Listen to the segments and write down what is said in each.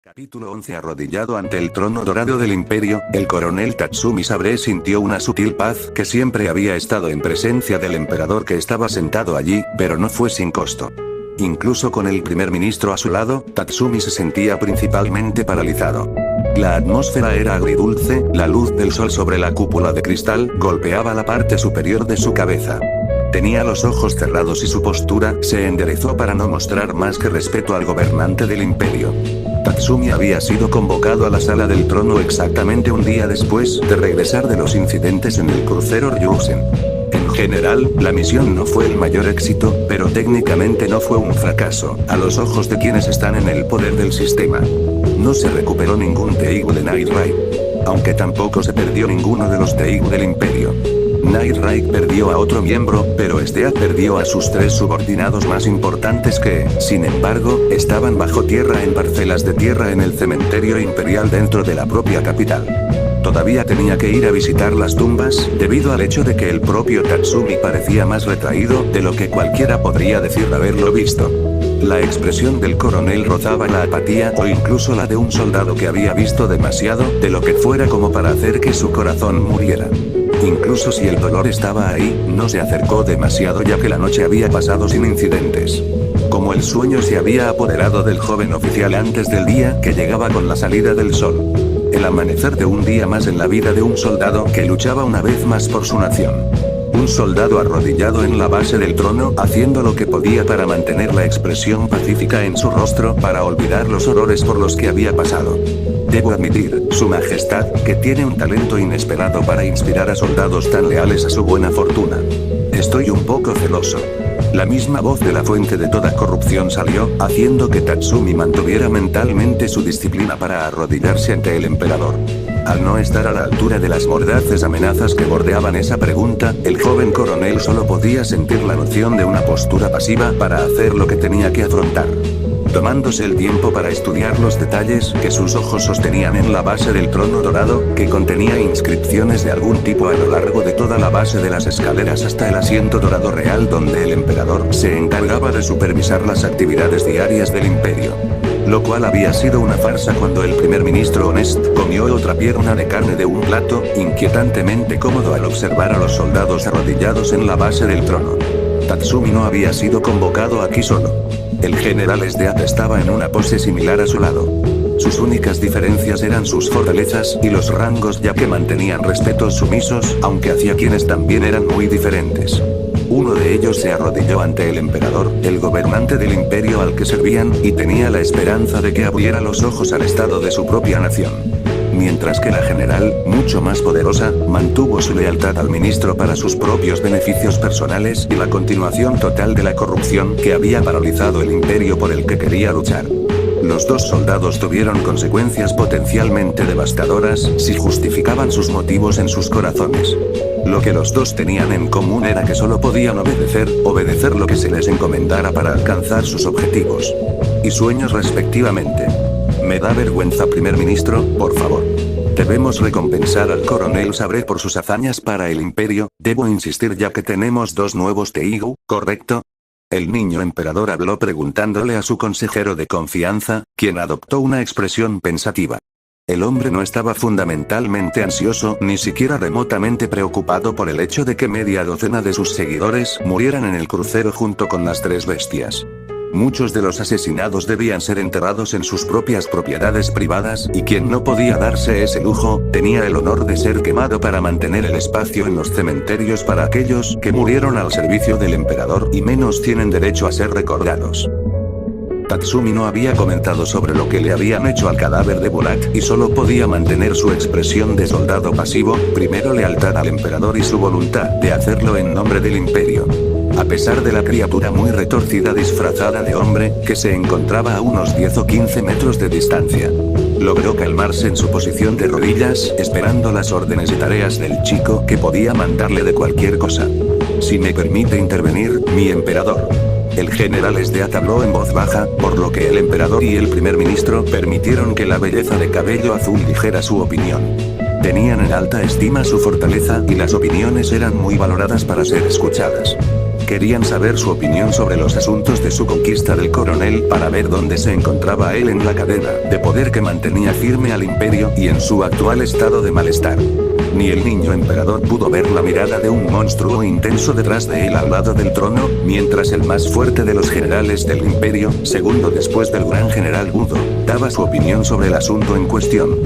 Capítulo 11. Arrodillado ante el trono dorado del imperio, el coronel Tatsumi Sabre sintió una sutil paz que siempre había estado en presencia del emperador que estaba sentado allí, pero no fue sin costo. Incluso con el primer ministro a su lado, Tatsumi se sentía principalmente paralizado. La atmósfera era agridulce, la luz del sol sobre la cúpula de cristal golpeaba la parte superior de su cabeza. Tenía los ojos cerrados y su postura se enderezó para no mostrar más que respeto al gobernante del imperio. Tatsumi había sido convocado a la sala del trono exactamente un día después de regresar de los incidentes en el crucero Ryusen. En general, la misión no fue el mayor éxito, pero técnicamente no fue un fracaso, a los ojos de quienes están en el poder del sistema. No se recuperó ningún Teigu de Night Raid. Aunque tampoco se perdió ninguno de los Teigu del imperio. Night Raid perdió a otro miembro, pero este perdió a sus 3 subordinados más importantes que, sin embargo, estaban bajo tierra en parcelas de tierra en el cementerio imperial dentro de la propia capital. Todavía tenía que ir a visitar las tumbas, debido al hecho de que el propio Tatsumi parecía más retraído de lo que cualquiera podría decir haberlo visto. La expresión del coronel rozaba la apatía o incluso la de un soldado que había visto demasiado de lo que fuera como para hacer que su corazón muriera. Incluso si el dolor estaba ahí, no se acercó demasiado ya que la noche había pasado sin incidentes. Como el sueño se había apoderado del joven oficial antes del día que llegaba con la salida del sol. El amanecer de un día más en la vida de un soldado que luchaba una vez más por su nación. Un soldado arrodillado en la base del trono haciendo lo que podía para mantener la expresión pacífica en su rostro para olvidar los horrores por los que había pasado. Debo admitir, Su Majestad, que tiene un talento inesperado para inspirar a soldados tan leales a su buena fortuna. Estoy un poco celoso. La misma voz de la fuente de toda corrupción salió, haciendo que Tatsumi mantuviera mentalmente su disciplina para arrodillarse ante el emperador. Al no estar a la altura de las mordaces amenazas que bordeaban esa pregunta, el joven coronel solo podía sentir la noción de una postura pasiva para hacer lo que tenía que afrontar. Tomándose el tiempo para estudiar los detalles que sus ojos sostenían en la base del trono dorado, que contenía inscripciones de algún tipo a lo largo de toda la base de las escaleras hasta el asiento dorado real donde el emperador se encargaba de supervisar las actividades diarias del imperio. Lo cual había sido una farsa cuando el primer ministro Honest comió otra pierna de carne de un plato, inquietantemente cómodo al observar a los soldados arrodillados en la base del trono. Tatsumi no había sido convocado aquí solo. El general Esdeath estaba en una pose similar a su lado. Sus únicas diferencias eran sus fortalezas y los rangos ya que mantenían respetos sumisos, aunque hacia quienes también eran muy diferentes. Uno de ellos se arrodilló ante el emperador, el gobernante del imperio al que servían, y tenía la esperanza de que abriera los ojos al estado de su propia nación. Mientras que la general, mucho más poderosa, mantuvo su lealtad al ministro para sus propios beneficios personales y la continuación total de la corrupción que había paralizado el imperio por el que quería luchar. Los dos soldados tuvieron consecuencias potencialmente devastadoras si justificaban sus motivos en sus corazones. Lo que los dos tenían en común era que solo podían obedecer lo que se les encomendara para alcanzar sus objetivos y sueños respectivamente. Me da vergüenza, primer ministro, por favor. Debemos recompensar al coronel Sabre por sus hazañas para el imperio, debo insistir ya que tenemos 2 nuevos Teigu, ¿correcto? El niño emperador habló preguntándole a su consejero de confianza, quien adoptó una expresión pensativa. El hombre no estaba fundamentalmente ansioso ni siquiera remotamente preocupado por el hecho de que media docena de sus seguidores murieran en el crucero junto con las 3 bestias. Muchos de los asesinados debían ser enterrados en sus propias propiedades privadas y quien no podía darse ese lujo, tenía el honor de ser quemado para mantener el espacio en los cementerios para aquellos que murieron al servicio del emperador y menos tienen derecho a ser recordados. Tatsumi no había comentado sobre lo que le habían hecho al cadáver de Bolat y solo podía mantener su expresión de soldado pasivo, primero lealtad al emperador y su voluntad de hacerlo en nombre del imperio. A pesar de la criatura muy retorcida disfrazada de hombre, que se encontraba a unos 10 o 15 metros de distancia. Logró calmarse en su posición de rodillas, esperando las órdenes y tareas del chico que podía mandarle de cualquier cosa. Si me permite intervenir, mi emperador. El general Esdeath habló en voz baja, por lo que el emperador y el primer ministro permitieron que la belleza de cabello azul dijera su opinión. Tenían en alta estima su fortaleza y las opiniones eran muy valoradas para ser escuchadas. Querían saber su opinión sobre los asuntos de su conquista del coronel para ver dónde se encontraba él en la cadena de poder que mantenía firme al imperio y en su actual estado de malestar. Ni el niño emperador pudo ver la mirada de un monstruo intenso detrás de él al lado del trono, mientras el más fuerte de los generales del imperio, segundo después del gran general Budo, daba su opinión sobre el asunto en cuestión.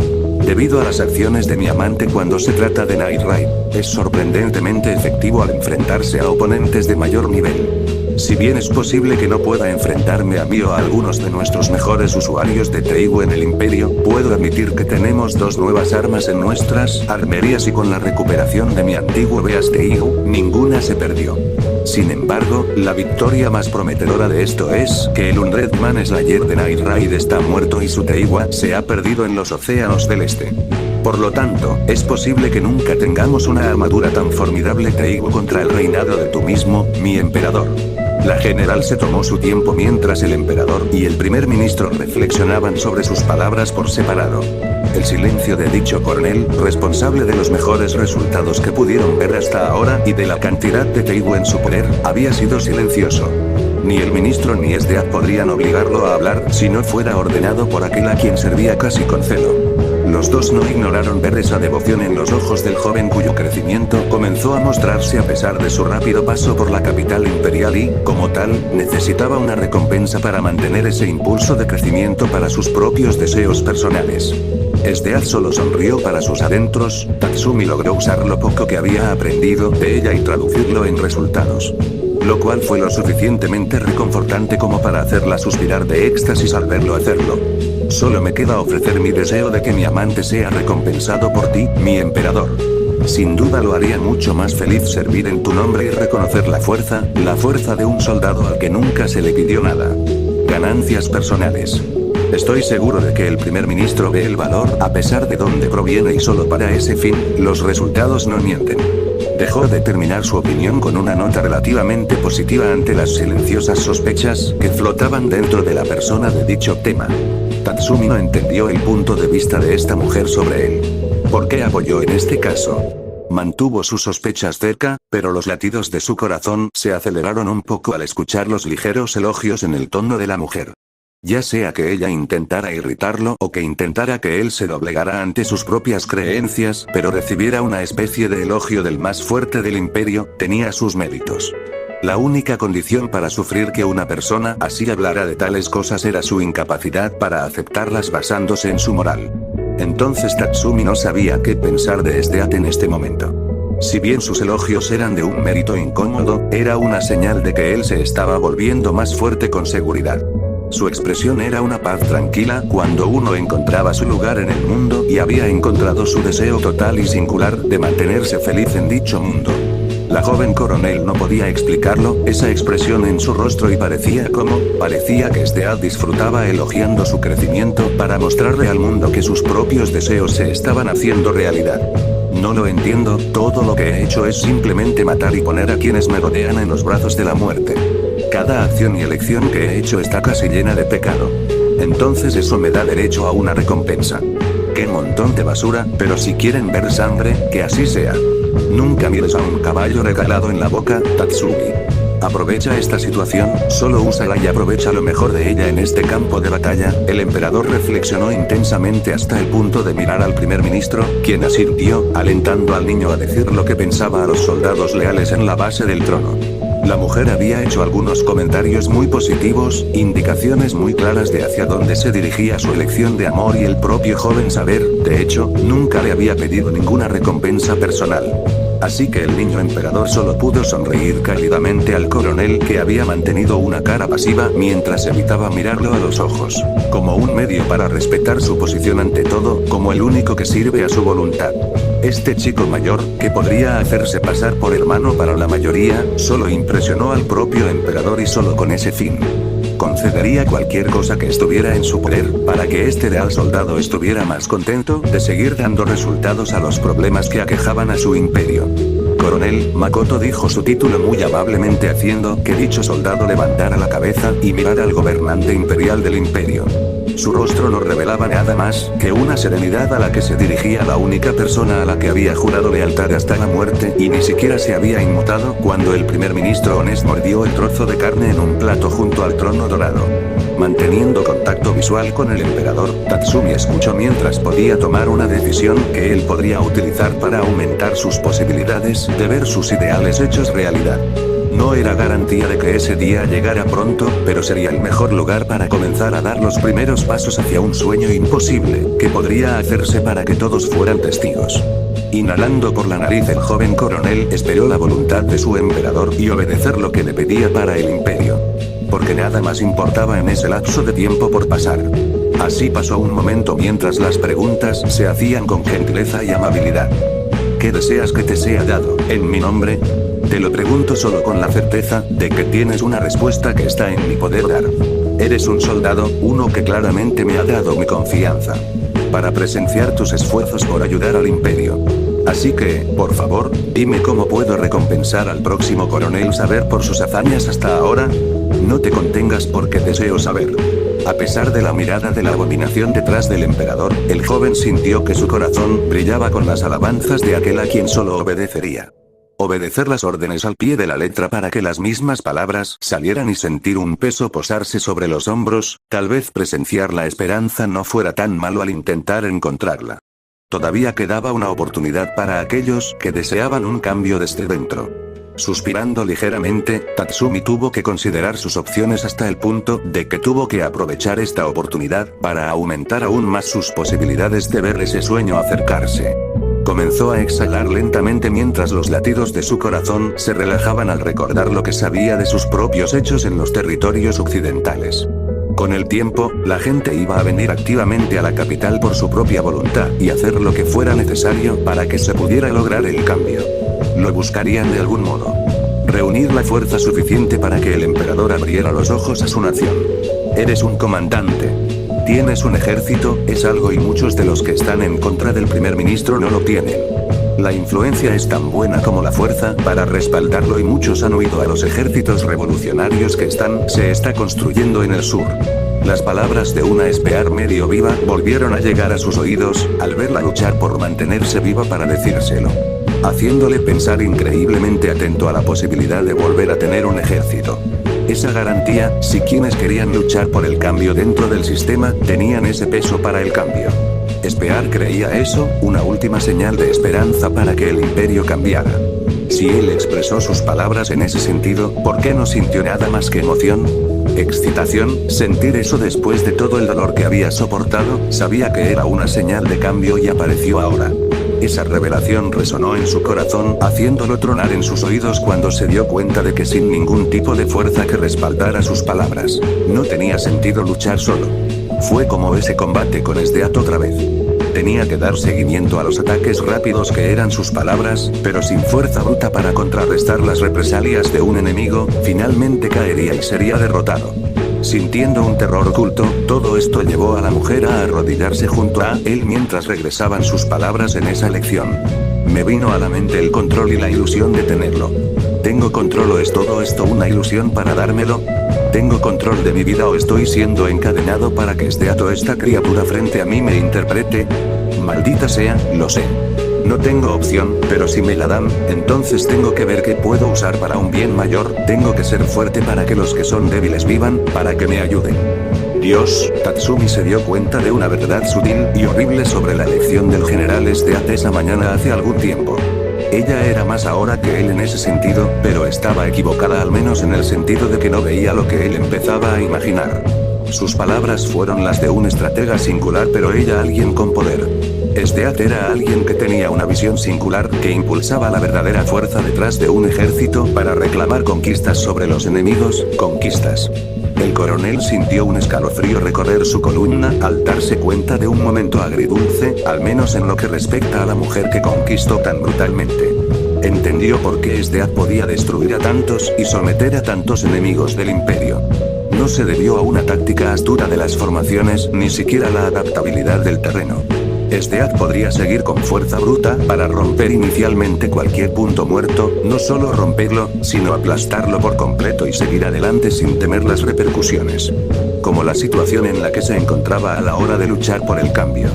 Debido a las acciones de mi amante cuando se trata de Night Raid, es sorprendentemente efectivo al enfrentarse a oponentes de mayor nivel. Si bien es posible que no pueda enfrentarme a mí o a algunos de nuestros mejores usuarios de Teigu en el imperio, puedo admitir que tenemos dos nuevas armas en nuestras armerías y con la recuperación de mi antiguo Beast Teigu, ninguna se perdió. Sin embargo, la victoria más prometedora de esto es que el Undeadman Slayer de Night Raid está muerto y su Teiwa se ha perdido en los océanos del este. Por lo tanto, es posible que nunca tengamos una armadura tan formidable Teigu contra el reinado de tú mismo, mi emperador. La general se tomó su tiempo mientras el emperador y el primer ministro reflexionaban sobre sus palabras por separado. El silencio de dicho coronel, responsable de los mejores resultados que pudieron ver hasta ahora y de la cantidad de Teigu en su poder, había sido silencioso. Ni el ministro ni Esdeath podrían obligarlo a hablar si no fuera ordenado por aquel a quien servía casi con celo. Los dos no ignoraron ver esa devoción en los ojos del joven cuyo crecimiento comenzó a mostrarse a pesar de su rápido paso por la capital imperial y, como tal, necesitaba una recompensa para mantener ese impulso de crecimiento para sus propios deseos personales. Esdeath solo sonrió para sus adentros. Tatsumi logró usar lo poco que había aprendido de ella y traducirlo en resultados. Lo cual fue lo suficientemente reconfortante como para hacerla suspirar de éxtasis al verlo hacerlo. Solo me queda ofrecer mi deseo de que mi amante sea recompensado por ti, mi emperador. Sin duda lo haría mucho más feliz servir en tu nombre y reconocer la fuerza de un soldado al que nunca se le pidió nada. Ganancias personales. Estoy seguro de que el primer ministro ve el valor a pesar de dónde proviene y solo para ese fin, los resultados no mienten. Dejó de terminar su opinión con una nota relativamente positiva ante las silenciosas sospechas que flotaban dentro de la persona de dicho tema. Tatsumi no entendió el punto de vista de esta mujer sobre él. ¿Por qué apoyó en este caso? Mantuvo sus sospechas cerca, pero los latidos de su corazón se aceleraron un poco al escuchar los ligeros elogios en el tono de la mujer. Ya sea que ella intentara irritarlo o que intentara que él se doblegara ante sus propias creencias, pero recibiera una especie de elogio del más fuerte del imperio, tenía sus méritos. La única condición para sufrir que una persona así hablara de tales cosas era su incapacidad para aceptarlas basándose en su moral. Entonces Tatsumi no sabía qué pensar de Esdeath en este momento. Si bien sus elogios eran de un mérito incómodo, era una señal de que él se estaba volviendo más fuerte con seguridad. Su expresión era una paz tranquila cuando uno encontraba su lugar en el mundo y había encontrado su deseo total y singular de mantenerse feliz en dicho mundo. La joven coronel no podía explicarlo, esa expresión en su rostro y parecía que Esdeath disfrutaba elogiando su crecimiento para mostrarle al mundo que sus propios deseos se estaban haciendo realidad. No lo entiendo, todo lo que he hecho es simplemente matar y poner a quienes me rodean en los brazos de la muerte. Cada acción y elección que he hecho está casi llena de pecado. Entonces eso me da derecho a una recompensa. ¡Qué montón de basura! Pero si quieren ver sangre, que así sea. Nunca mires a un caballo regalado en la boca, Tatsumi. Aprovecha esta situación, solo úsala y aprovecha lo mejor de ella en este campo de batalla. El emperador reflexionó intensamente hasta el punto de mirar al primer ministro, quien asintió, alentando al niño a decir lo que pensaba a los soldados leales en la base del trono. La mujer había hecho algunos comentarios muy positivos, indicaciones muy claras de hacia dónde se dirigía su elección de amor y el propio joven saber, de hecho, nunca le había pedido ninguna recompensa personal. Así que el niño emperador solo pudo sonreír cálidamente al coronel que había mantenido una cara pasiva mientras evitaba mirarlo a los ojos, como un medio para respetar su posición ante todo, como el único que sirve a su voluntad. Este chico mayor, que podría hacerse pasar por hermano para la mayoría, solo impresionó al propio emperador y solo con ese fin. Concedería cualquier cosa que estuviera en su poder, para que este leal soldado estuviera más contento de seguir dando resultados a los problemas que aquejaban a su imperio. Coronel, Makoto dijo su título muy amablemente haciendo que dicho soldado levantara la cabeza y mirara al gobernante imperial del imperio. Su rostro no revelaba nada más que una serenidad a la que se dirigía la única persona a la que había jurado lealtad hasta la muerte, y ni siquiera se había inmutado cuando el primer ministro Honest mordió el trozo de carne en un plato junto al trono dorado. Manteniendo contacto visual con el emperador, Tatsumi escuchó mientras podía tomar una decisión que él podría utilizar para aumentar sus posibilidades de ver sus ideales hechos realidad. No era garantía de que ese día llegara pronto, pero sería el mejor lugar para comenzar a dar los primeros pasos hacia un sueño imposible, que podría hacerse para que todos fueran testigos. Inhalando por la nariz, el joven coronel esperó la voluntad de su emperador y obedecer lo que le pedía para el imperio. Porque nada más importaba en ese lapso de tiempo por pasar. Así pasó un momento mientras las preguntas se hacían con gentileza y amabilidad. ¿Qué deseas que te sea dado, en mi nombre? Te lo pregunto solo con la certeza de que tienes una respuesta que está en mi poder dar. Eres un soldado, uno que claramente me ha dado mi confianza. Para presenciar tus esfuerzos por ayudar al imperio. Así que, por favor, dime cómo puedo recompensar al próximo coronel saber por sus hazañas hasta ahora. No te contengas porque deseo saber. A pesar de la mirada de la abominación detrás del emperador, el joven sintió que su corazón brillaba con las alabanzas de aquel a quien solo obedecería. Obedecer las órdenes al pie de la letra para que las mismas palabras salieran y sentir un peso posarse sobre los hombros, tal vez presenciar la esperanza no fuera tan malo al intentar encontrarla. Todavía quedaba una oportunidad para aquellos que deseaban un cambio desde dentro. Suspirando ligeramente, Tatsumi tuvo que considerar sus opciones hasta el punto de que tuvo que aprovechar esta oportunidad para aumentar aún más sus posibilidades de ver ese sueño acercarse. Comenzó a exhalar lentamente mientras los latidos de su corazón se relajaban al recordar lo que sabía de sus propios hechos en los territorios occidentales. Con el tiempo, la gente iba a venir activamente a la capital por su propia voluntad y hacer lo que fuera necesario para que se pudiera lograr el cambio. Lo buscarían de algún modo. Reunir la fuerza suficiente para que el emperador abriera los ojos a su nación. Eres un comandante. Tienes un ejército, es algo y muchos de los que están en contra del primer ministro no lo tienen. La influencia es tan buena como la fuerza para respaldarlo y muchos han huido a los ejércitos revolucionarios que se está construyendo en el sur. Las palabras de una espear medio viva volvieron a llegar a sus oídos, al verla luchar por mantenerse viva para decírselo. Haciéndole pensar increíblemente atento a la posibilidad de volver a tener un ejército. Esa garantía, si quienes querían luchar por el cambio dentro del sistema, tenían ese peso para el cambio. Espear creía eso, una última señal de esperanza para que el imperio cambiara. Si él expresó sus palabras en ese sentido, ¿por qué no sintió nada más que emoción? Excitación, sentir eso después de todo el dolor que había soportado, sabía que era una señal de cambio y apareció ahora. Esa revelación resonó en su corazón, haciéndolo tronar en sus oídos cuando se dio cuenta de que sin ningún tipo de fuerza que respaldara sus palabras, no tenía sentido luchar solo. Fue como ese combate con Esdeath otra vez. Tenía que dar seguimiento a los ataques rápidos que eran sus palabras, pero sin fuerza bruta para contrarrestar las represalias de un enemigo, finalmente caería y sería derrotado. Sintiendo un terror oculto, todo esto llevó a la mujer a arrodillarse junto a él mientras regresaban sus palabras en esa lección. Me vino a la mente el control y la ilusión de tenerlo. ¿Tengo control o es todo esto una ilusión para dármelo? ¿Tengo control de mi vida o estoy siendo encadenado para que Esdeath o esta criatura frente a mí me interprete? Maldita sea, lo sé. No tengo opción, pero si me la dan, entonces tengo que ver qué puedo usar para un bien mayor, tengo que ser fuerte para que los que son débiles vivan, para que me ayuden. Dios, Tatsumi se dio cuenta de una verdad sutil y horrible sobre la elección del general Esdeath esa mañana hace algún tiempo. Ella era más ahora que él en ese sentido, pero estaba equivocada al menos en el sentido de que no veía lo que él empezaba a imaginar. Sus palabras fueron las de un estratega singular pero ella alguien con poder. Esdeath era alguien que tenía una visión singular que impulsaba la verdadera fuerza detrás de un ejército para reclamar conquistas sobre los enemigos, conquistas. El coronel sintió un escalofrío recorrer su columna al darse cuenta de un momento agridulce, al menos en lo que respecta a la mujer que conquistó tan brutalmente. Entendió por qué Esdeath podía destruir a tantos y someter a tantos enemigos del imperio. No se debió a una táctica astuta de las formaciones, ni siquiera a la adaptabilidad del terreno. Esdeath podría seguir con fuerza bruta para romper inicialmente cualquier punto muerto, no solo romperlo, sino aplastarlo por completo y seguir adelante sin temer las repercusiones. como la situación en la que se encontraba a la hora de luchar por el cambio.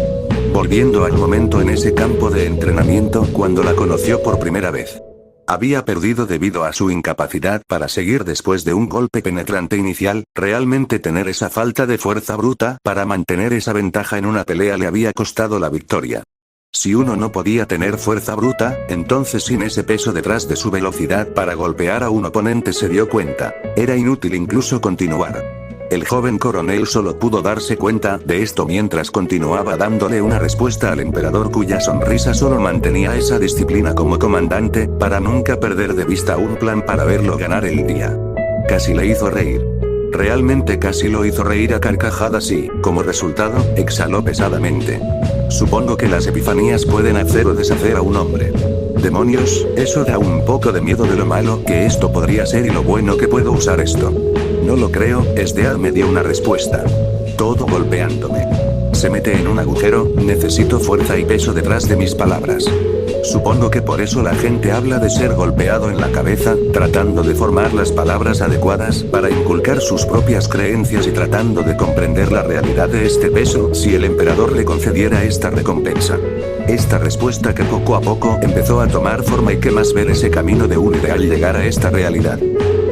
Volviendo al momento en ese campo de entrenamiento cuando la conoció por primera vez. Había perdido debido a su incapacidad para seguir después de un golpe penetrante inicial, realmente tener esa falta de fuerza bruta para mantener esa ventaja en una pelea le había costado la victoria. Si uno no podía tener fuerza bruta, entonces sin ese peso detrás de su velocidad para golpear a un oponente se dio cuenta, era inútil incluso continuar. El joven coronel solo pudo darse cuenta de esto mientras continuaba dándole una respuesta al emperador cuya sonrisa solo mantenía esa disciplina como comandante, para nunca perder de vista un plan para verlo ganar el día. Casi le hizo reír. Realmente casi lo hizo reír a carcajadas y, como resultado, exhaló pesadamente. Supongo que las epifanías pueden hacer o deshacer a un hombre. Demonios, eso da un poco de miedo de lo malo que esto podría ser y lo bueno que puedo usar esto. No lo creo, Esdear me dio una respuesta. Todo golpeándome. Se mete en un agujero, necesito fuerza y peso detrás de mis palabras. Supongo que por eso la gente habla de ser golpeado en la cabeza, tratando de formar las palabras adecuadas para inculcar sus propias creencias y tratando de comprender la realidad de este peso si el emperador le concediera esta recompensa. Esta respuesta que poco a poco empezó a tomar forma y que más ver ese camino de un ideal llegar a esta realidad.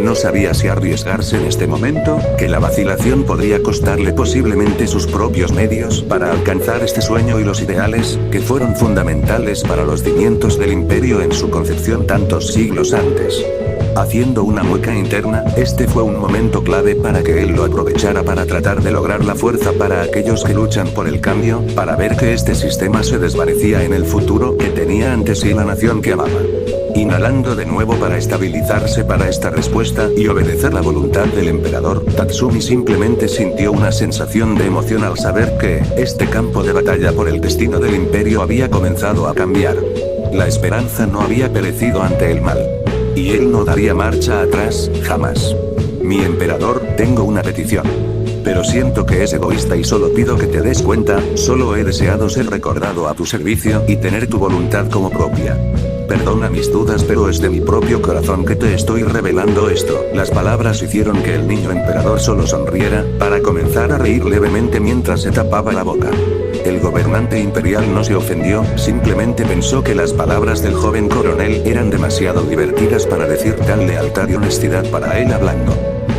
No sabía si arriesgarse en este momento, que la vacilación podría costarle posiblemente sus propios medios para alcanzar este sueño y los ideales, que fueron fundamentales para los cimientos del imperio en su concepción tantos siglos antes. Haciendo una mueca interna, este fue un momento clave para que él lo aprovechara para tratar de lograr la fuerza para aquellos que luchan por el cambio, para ver que este sistema se desvanecía en el futuro que tenía ante sí la nación que amaba. Inhalando de nuevo para estabilizarse para esta respuesta y obedecer la voluntad del emperador, Tatsumi simplemente sintió una sensación de emoción al saber que, este campo de batalla por el destino del imperio había comenzado a cambiar. La esperanza no había perecido ante el mal. Y él no daría marcha atrás, jamás. Mi emperador, tengo una petición. Pero siento que es egoísta y solo pido que te des cuenta, solo he deseado ser recordado a tu servicio y tener tu voluntad como propia. Perdona mis dudas pero es de mi propio corazón que te estoy revelando esto. Las palabras hicieron que el niño emperador solo sonriera, para comenzar a reír levemente mientras se tapaba la boca. El gobernante imperial no se ofendió, simplemente pensó que las palabras del joven coronel eran demasiado divertidas para decir tal lealtad y honestidad para él hablando.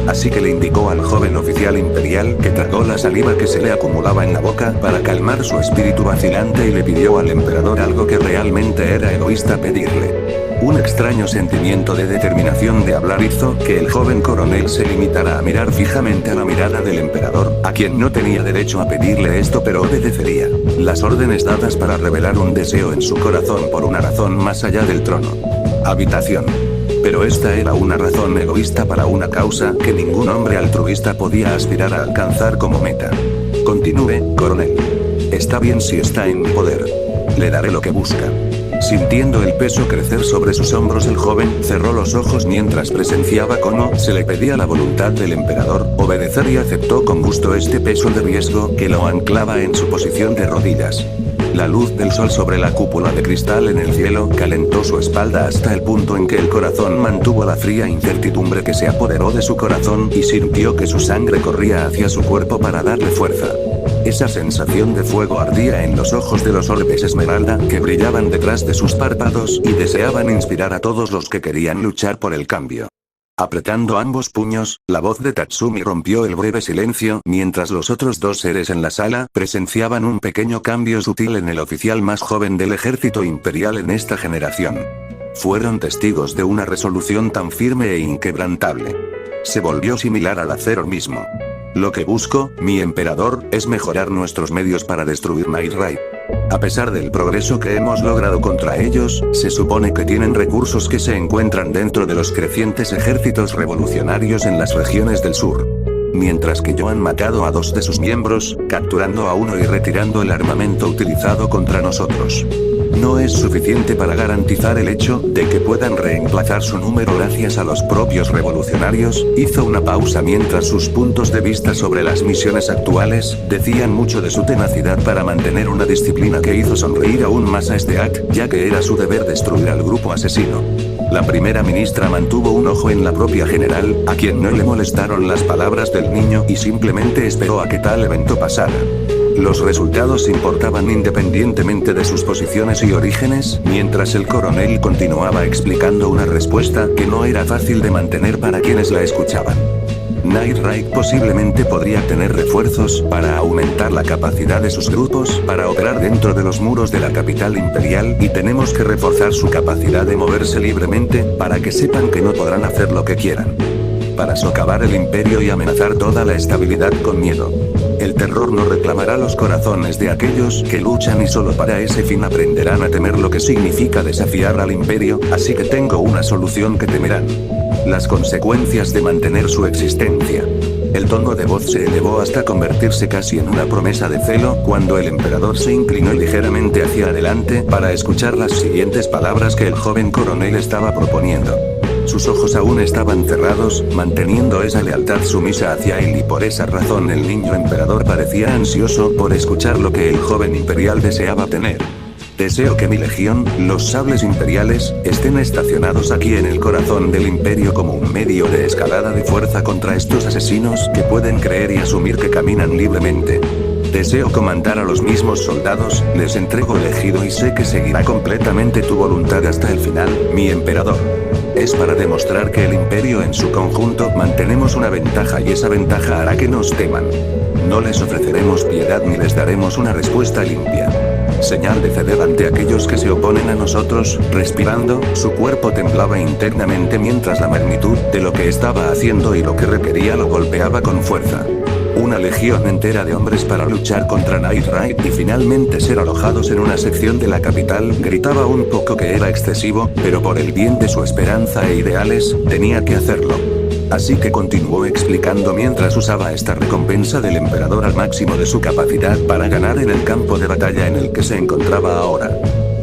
Así que le indicó al joven oficial imperial que tragó la saliva que se le acumulaba en la boca para calmar su espíritu vacilante y le pidió al emperador algo que realmente era egoísta pedirle. Un extraño sentimiento de determinación de hablar hizo que el joven coronel se limitara a mirar fijamente a la mirada del emperador, a quien no tenía derecho a pedirle esto pero obedecería las órdenes dadas para revelar un deseo en su corazón por una razón más allá del trono. Habitación. Pero esta era una razón egoísta para una causa que ningún hombre altruista podía aspirar a alcanzar como meta. Continúe, coronel. Está bien si está en mi poder. Le daré lo que busca. Sintiendo el peso crecer sobre sus hombros, el joven cerró los ojos mientras presenciaba cómo se le pedía la voluntad del emperador, obedecer y aceptó con gusto este peso de riesgo que lo anclaba en su posición de rodillas. La luz del sol sobre la cúpula de cristal en el cielo calentó su espalda hasta el punto en que el corazón mantuvo la fría incertidumbre que se apoderó de su corazón y sintió que su sangre corría hacia su cuerpo para darle fuerza. Esa sensación de fuego ardía en los ojos de los orbes esmeralda que brillaban detrás de sus párpados y deseaban inspirar a todos los que querían luchar por el cambio. Apretando ambos puños, la voz de Tatsumi rompió el breve silencio mientras los otros dos seres en la sala presenciaban un pequeño cambio sutil en el oficial más joven del ejército imperial en esta generación. Fueron testigos de una resolución tan firme e inquebrantable. Se volvió similar al acero mismo. Lo que busco, mi emperador, es mejorar nuestros medios para destruir Night Raid. A pesar del progreso que hemos logrado contra ellos, se supone que tienen recursos que se encuentran dentro de los crecientes ejércitos revolucionarios en las regiones del sur. Mientras que yo han matado a 2 de sus miembros, capturando a uno y retirando el armamento utilizado contra nosotros. no es suficiente para garantizar el hecho de que puedan reemplazar su número gracias a los propios revolucionarios. Hizo una pausa mientras sus puntos de vista sobre las misiones actuales decían mucho de su tenacidad para mantener una disciplina que hizo sonreír aún más a Stead, ya que era su deber destruir al grupo asesino. La primera ministra mantuvo un ojo en la propia general, a quien no le molestaron las palabras del niño y simplemente esperó a que tal evento pasara. Los resultados importaban independientemente de sus posiciones y orígenes, mientras el coronel continuaba explicando una respuesta que no era fácil de mantener para quienes la escuchaban. Nightright posiblemente podría tener refuerzos para aumentar la capacidad de sus grupos para operar dentro de los muros de la capital imperial y tenemos que reforzar su capacidad de moverse libremente para que sepan que no podrán hacer lo que quieran. Para socavar el imperio y amenazar toda la estabilidad con miedo. El terror no reclamará los corazones de aquellos que luchan y solo para ese fin aprenderán a temer lo que significa desafiar al imperio, así que tengo una solución que temerán. Las consecuencias de mantener su existencia. El tono de voz se elevó hasta convertirse casi en una promesa de celo cuando el emperador se inclinó ligeramente hacia adelante para escuchar las siguientes palabras que el joven coronel estaba proponiendo. Sus ojos aún estaban cerrados, manteniendo esa lealtad sumisa hacia él y por esa razón el niño emperador parecía ansioso por escuchar lo que el joven imperial deseaba tener. Deseo que mi legión, los sables imperiales, estén estacionados aquí en el corazón del imperio como un medio de escalada de fuerza contra estos asesinos que pueden creer y asumir que caminan libremente. Deseo comandar a los mismos soldados, les entrego elegido y sé que seguirá completamente tu voluntad hasta el final, mi emperador. Es para demostrar que el imperio en su conjunto mantenemos una ventaja y esa ventaja hará que nos teman. No les ofreceremos piedad ni les daremos una respuesta limpia. Señal de ceder ante aquellos que se oponen a nosotros, respirando, su cuerpo temblaba internamente mientras la magnitud de lo que estaba haciendo y lo que requería lo golpeaba con fuerza. Una legión entera de hombres para luchar contra Nightright y finalmente ser alojados en una sección de la capital, gritaba un poco que era excesivo, pero por el bien de su esperanza e ideales, tenía que hacerlo. Así que continuó explicando mientras usaba esta recompensa del emperador al máximo de su capacidad para ganar en el campo de batalla en el que se encontraba ahora.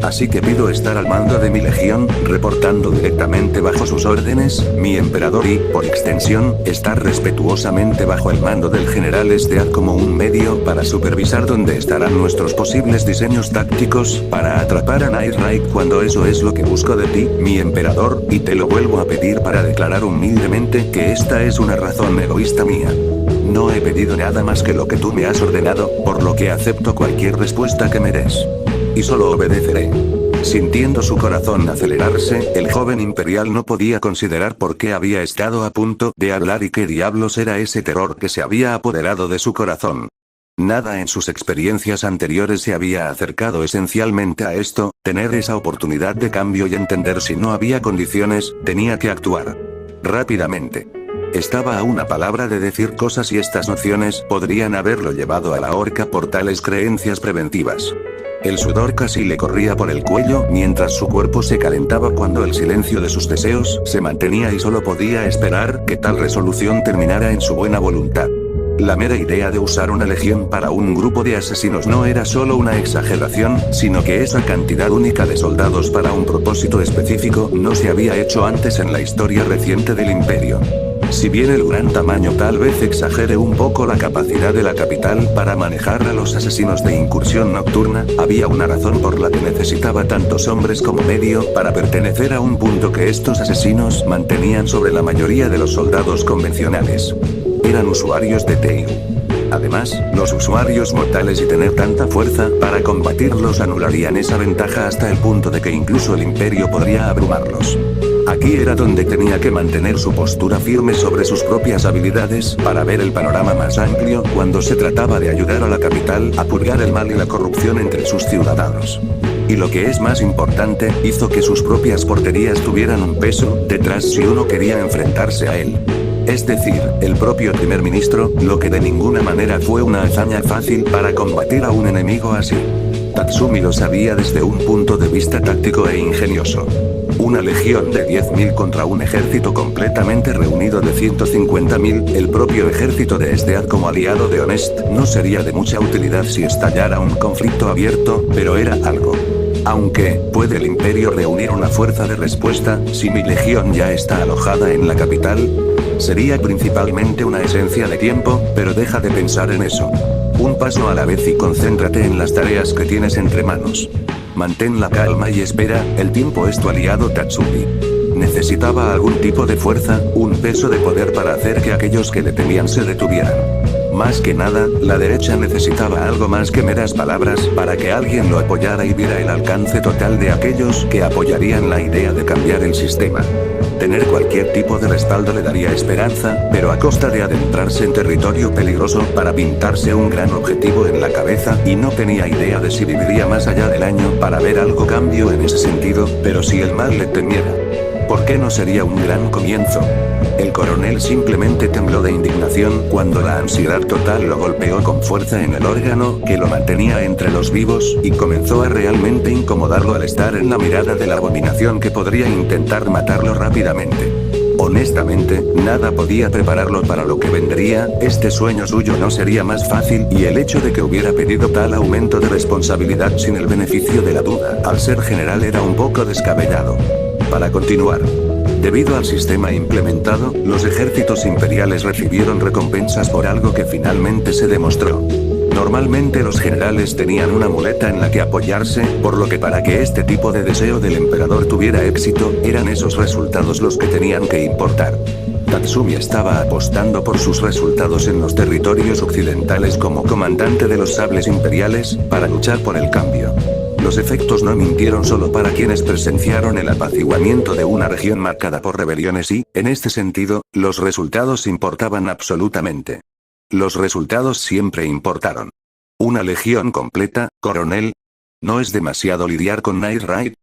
Así que pido estar al mando de mi legión, reportando directamente bajo sus órdenes, mi emperador y, por extensión, estar respetuosamente bajo el mando del general Stead como un medio para supervisar dónde estarán nuestros posibles diseños tácticos, para atrapar a Nightright cuando eso es lo que busco de ti, mi emperador, y te lo vuelvo a pedir para declarar humildemente que esta es una razón egoísta mía. No he pedido nada más que lo que tú me has ordenado, por lo que acepto cualquier respuesta que me des. Y solo obedeceré. Sintiendo su corazón acelerarse, el joven imperial no podía considerar por qué había estado a punto de hablar y qué diablos era ese terror que se había apoderado de su corazón. Nada en sus experiencias anteriores se había acercado esencialmente a esto, tener esa oportunidad de cambio y entender si no había condiciones, tenía que actuar. Rápidamente. Estaba a una palabra de decir cosas y estas nociones podrían haberlo llevado a la horca por tales creencias preventivas. El sudor casi le corría por el cuello mientras su cuerpo se calentaba cuando el silencio de sus deseos se mantenía y solo podía esperar que tal resolución terminara en su buena voluntad. La mera idea de usar una legión para un grupo de asesinos no era solo una exageración, sino que esa cantidad única de soldados para un propósito específico no se había hecho antes en la historia reciente del imperio. Si bien el gran tamaño tal vez exagere un poco la capacidad de la capital para manejar a los asesinos de incursión nocturna, había una razón por la que necesitaba tantos hombres como medio para pertenecer a un punto que estos asesinos mantenían sobre la mayoría de los soldados convencionales. Eran usuarios de Teu. Además, los usuarios mortales y tener tanta fuerza para combatirlos anularían esa ventaja hasta el punto de que incluso el imperio podría abrumarlos. Aquí era donde tenía que mantener su postura firme sobre sus propias habilidades para ver el panorama más amplio cuando se trataba de ayudar a la capital a purgar el mal y la corrupción entre sus ciudadanos. Y lo que es más importante, hizo que sus propias porterías tuvieran un peso detrás si uno quería enfrentarse a él. Es decir, el propio primer ministro, lo que de ninguna manera fue una hazaña fácil para combatir a un enemigo así. Tatsumi lo sabía desde un punto de vista táctico e ingenioso. Una legión de 10.000 contra un ejército completamente reunido de 150.000, el propio ejército de Stead como aliado de Honest, no sería de mucha utilidad si estallara un conflicto abierto, pero era algo. Aunque, ¿puede el Imperio reunir una fuerza de respuesta, si mi legión ya está alojada en la capital? Sería principalmente una esencia de tiempo, pero deja de pensar en eso. Un paso a la vez y concéntrate en las tareas que tienes entre manos. Mantén la calma y espera, el tiempo es tu aliado Tatsumi. Necesitaba algún tipo de fuerza, un peso de poder para hacer que aquellos que le temían se detuvieran. Más que nada, la derecha necesitaba algo más que meras palabras para que alguien lo apoyara y viera el alcance total de aquellos que apoyarían la idea de cambiar el sistema. Tener cualquier tipo de respaldo le daría esperanza, pero a costa de adentrarse en territorio peligroso para pintarse un gran objetivo en la cabeza, y no tenía idea de si viviría más allá del año para ver algo cambio en ese sentido, pero si el mal le temiera, ¿por qué no sería un gran comienzo? El coronel simplemente tembló de indignación cuando la ansiedad total lo golpeó con fuerza en el órgano que lo mantenía entre los vivos, y comenzó a realmente incomodarlo al estar en la mirada de la abominación que podría intentar matarlo rápidamente. Honestamente, nada podía prepararlo para lo que vendría, este sueño suyo no sería más fácil, y el hecho de que hubiera pedido tal aumento de responsabilidad sin el beneficio de la duda al ser general era un poco descabellado. Para continuar. Debido al sistema implementado, los ejércitos imperiales recibieron recompensas por algo que finalmente se demostró. Normalmente los generales tenían una muleta en la que apoyarse, por lo que para que este tipo de deseo del emperador tuviera éxito, eran esos resultados los que tenían que importar. Tatsumi estaba apostando por sus resultados en los territorios occidentales como comandante de los sables imperiales, para luchar por el cambio. Los efectos no mintieron solo para quienes presenciaron el apaciguamiento de una región marcada por rebeliones y, en este sentido, los resultados importaban absolutamente. Los resultados siempre importaron. ¿Una legión completa, coronel? ¿No es demasiado lidiar con Night Ride?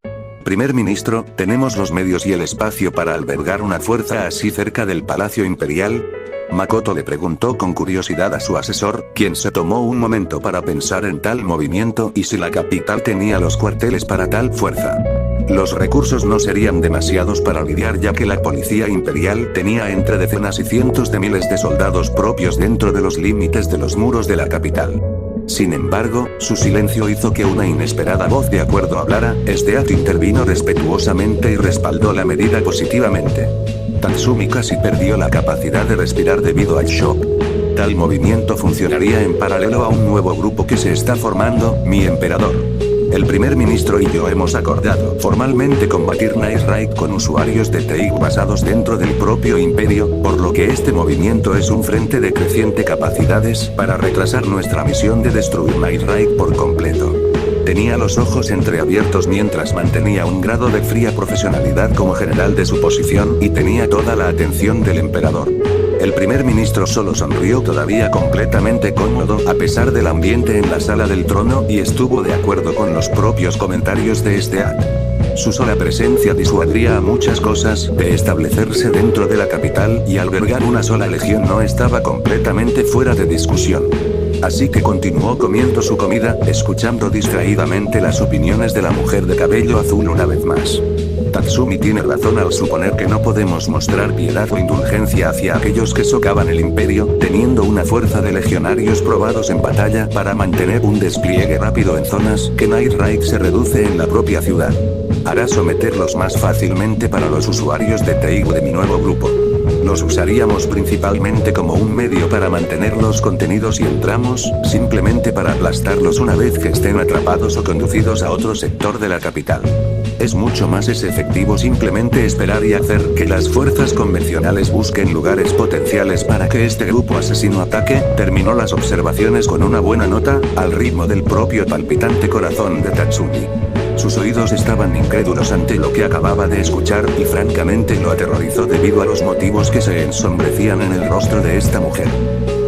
Primer ministro, ¿tenemos los medios y el espacio para albergar una fuerza así cerca del Palacio Imperial? Makoto le preguntó con curiosidad a su asesor, quien se tomó un momento para pensar en tal movimiento y si la capital tenía los cuarteles para tal fuerza. Los recursos no serían demasiados para lidiar, ya que la policía imperial tenía entre decenas y cientos de miles de soldados propios dentro de los límites de los muros de la capital. Sin embargo, su silencio hizo que una inesperada voz de acuerdo hablara. Stead intervino respetuosamente y respaldó la medida positivamente. Tatsumi casi perdió la capacidad de respirar debido al shock. Tal movimiento funcionaría en paralelo a un nuevo grupo que se está formando, mi emperador. El primer ministro y yo hemos acordado formalmente combatir Night Ride con usuarios de TI basados dentro del propio imperio, por lo que este movimiento es un frente de creciente capacidades para retrasar nuestra misión de destruir Night Ride por completo. Tenía los ojos entreabiertos mientras mantenía un grado de fría profesionalidad como general de su posición, y tenía toda la atención del emperador. El primer ministro solo sonrió todavía completamente cómodo a pesar del ambiente en la sala del trono, y estuvo de acuerdo con los propios comentarios de Stead. Su sola presencia disuadiría a muchas cosas de establecerse dentro de la capital, y albergar una sola legión no estaba completamente fuera de discusión. Así que continuó comiendo su comida, escuchando distraídamente las opiniones de la mujer de cabello azul una vez más. Tatsumi tiene razón al suponer que no podemos mostrar piedad o indulgencia hacia aquellos que socavan el imperio, teniendo una fuerza de legionarios probados en batalla para mantener un despliegue rápido en zonas que Night Ride se reduce en la propia ciudad. Hará someterlos más fácilmente para los usuarios de Teigu de mi nuevo grupo. Los usaríamos principalmente como un medio para mantenerlos contenidos y entramos, simplemente para aplastarlos una vez que estén atrapados o conducidos a otro sector de la capital. Es mucho más efectivo simplemente esperar y hacer que las fuerzas convencionales busquen lugares potenciales para que este grupo asesino ataque. Terminó las observaciones con una buena nota, al ritmo del propio palpitante corazón de Tatsumi. Sus oídos estaban incrédulos ante lo que acababa de escuchar, y francamente lo aterrorizó debido a los motivos que se ensombrecían en el rostro de esta mujer.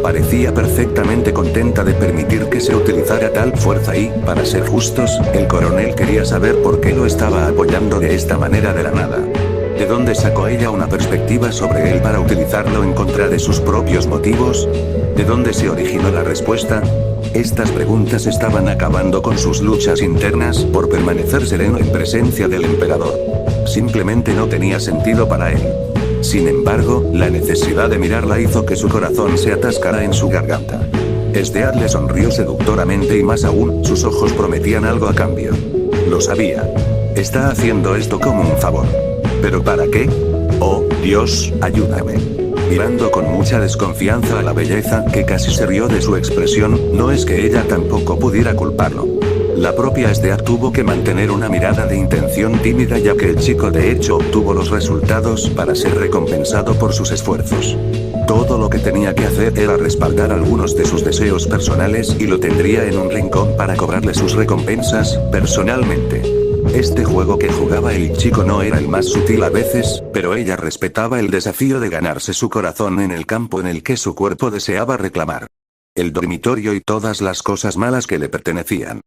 Parecía perfectamente contenta de permitir que se utilizara tal fuerza y, para ser justos, el coronel quería saber por qué lo estaba apoyando de esta manera de la nada. ¿De dónde sacó ella una perspectiva sobre él para utilizarlo en contra de sus propios motivos? ¿De dónde se originó la respuesta? Estas preguntas estaban acabando con sus luchas internas por permanecer sereno en presencia del emperador. Simplemente no tenía sentido para él. Sin embargo, la necesidad de mirarla hizo que su corazón se atascara en su garganta. Stead le sonrió seductoramente y más aún, sus ojos prometían algo a cambio. Lo sabía. Está haciendo esto como un favor. ¿Pero para qué? Oh, Dios, ayúdame. Mirando con mucha desconfianza a la belleza, que casi se rió de su expresión, no es que ella tampoco pudiera culparlo. La propia Stead tuvo que mantener una mirada de intención tímida ya que el chico de hecho obtuvo los resultados para ser recompensado por sus esfuerzos. Todo lo que tenía que hacer era respaldar algunos de sus deseos personales y lo tendría en un rincón para cobrarle sus recompensas, personalmente. Este juego que jugaba el chico no era el más sutil a veces, pero ella respetaba el desafío de ganarse su corazón en el campo en el que su cuerpo deseaba reclamar. El dormitorio y todas las cosas malas que le pertenecían.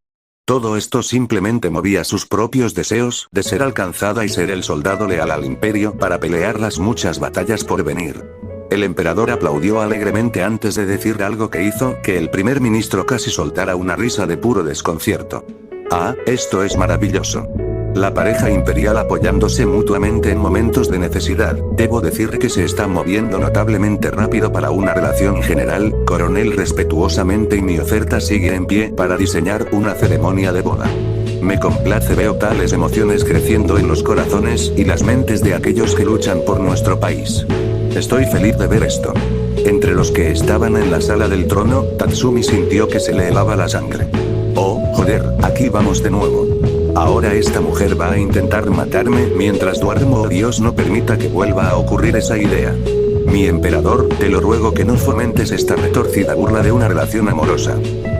Todo esto simplemente movía sus propios deseos de ser alcanzada y ser el soldado leal al imperio para pelear las muchas batallas por venir. El emperador aplaudió alegremente antes de decir algo que hizo que el primer ministro casi soltara una risa de puro desconcierto. Ah, esto es maravilloso. La pareja imperial apoyándose mutuamente en momentos de necesidad. Debo decir que se está moviendo notablemente rápido para una relación general, coronel respetuosamente y mi oferta sigue en pie para diseñar una ceremonia de boda. Me complace, veo tales emociones creciendo en los corazones y las mentes de aquellos que luchan por nuestro país. Estoy feliz de ver esto. Entre los que estaban en la sala del trono, Tatsumi sintió que se le helaba la sangre. Oh, joder, aquí vamos de nuevo. Ahora esta mujer va a intentar matarme mientras duermo, oh Dios, no permita que vuelva a ocurrir esa idea. Mi emperador, te lo ruego que no fomentes esta retorcida burla de una relación amorosa.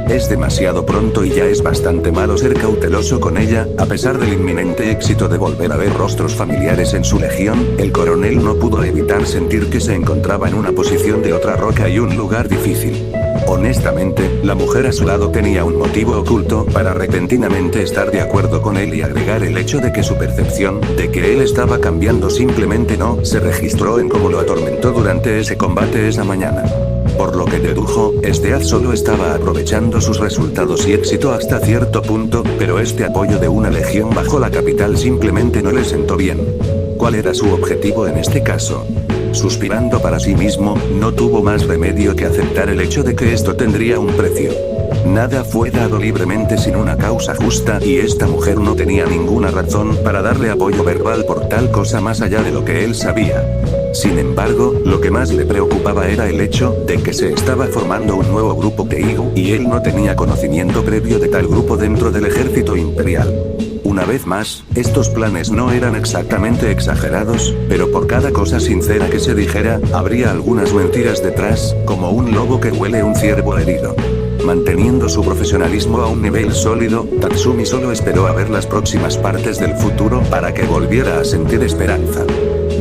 Es demasiado pronto y ya es bastante malo ser cauteloso con ella, a pesar del inminente éxito de volver a ver rostros familiares en su legión, el coronel no pudo evitar sentir que se encontraba en una posición de otra roca y un lugar difícil. Honestamente, la mujer a su lado tenía un motivo oculto para repentinamente estar de acuerdo con él y agregar el hecho de que su percepción de que él estaba cambiando simplemente no se registró en cómo lo atormentó durante ese combate esa mañana. Por lo que dedujo, Stead solo estaba aprovechando sus resultados y éxito hasta cierto punto, pero este apoyo de una legión bajo la capital simplemente no le sentó bien. ¿Cuál era su objetivo en este caso? Suspirando para sí mismo, no tuvo más remedio que aceptar el hecho de que esto tendría un precio. Nada fue dado libremente sin una causa justa y esta mujer no tenía ninguna razón para darle apoyo verbal por tal cosa más allá de lo que él sabía. Sin embargo, lo que más le preocupaba era el hecho de que se estaba formando un nuevo grupo Keigo y él no tenía conocimiento previo de tal grupo dentro del ejército imperial. Una vez más, estos planes no eran exactamente exagerados, pero por cada cosa sincera que se dijera, habría algunas mentiras detrás, como un lobo que huele un ciervo herido. Manteniendo su profesionalismo a un nivel sólido, Tatsumi solo esperó a ver las próximas partes del futuro para que volviera a sentir esperanza.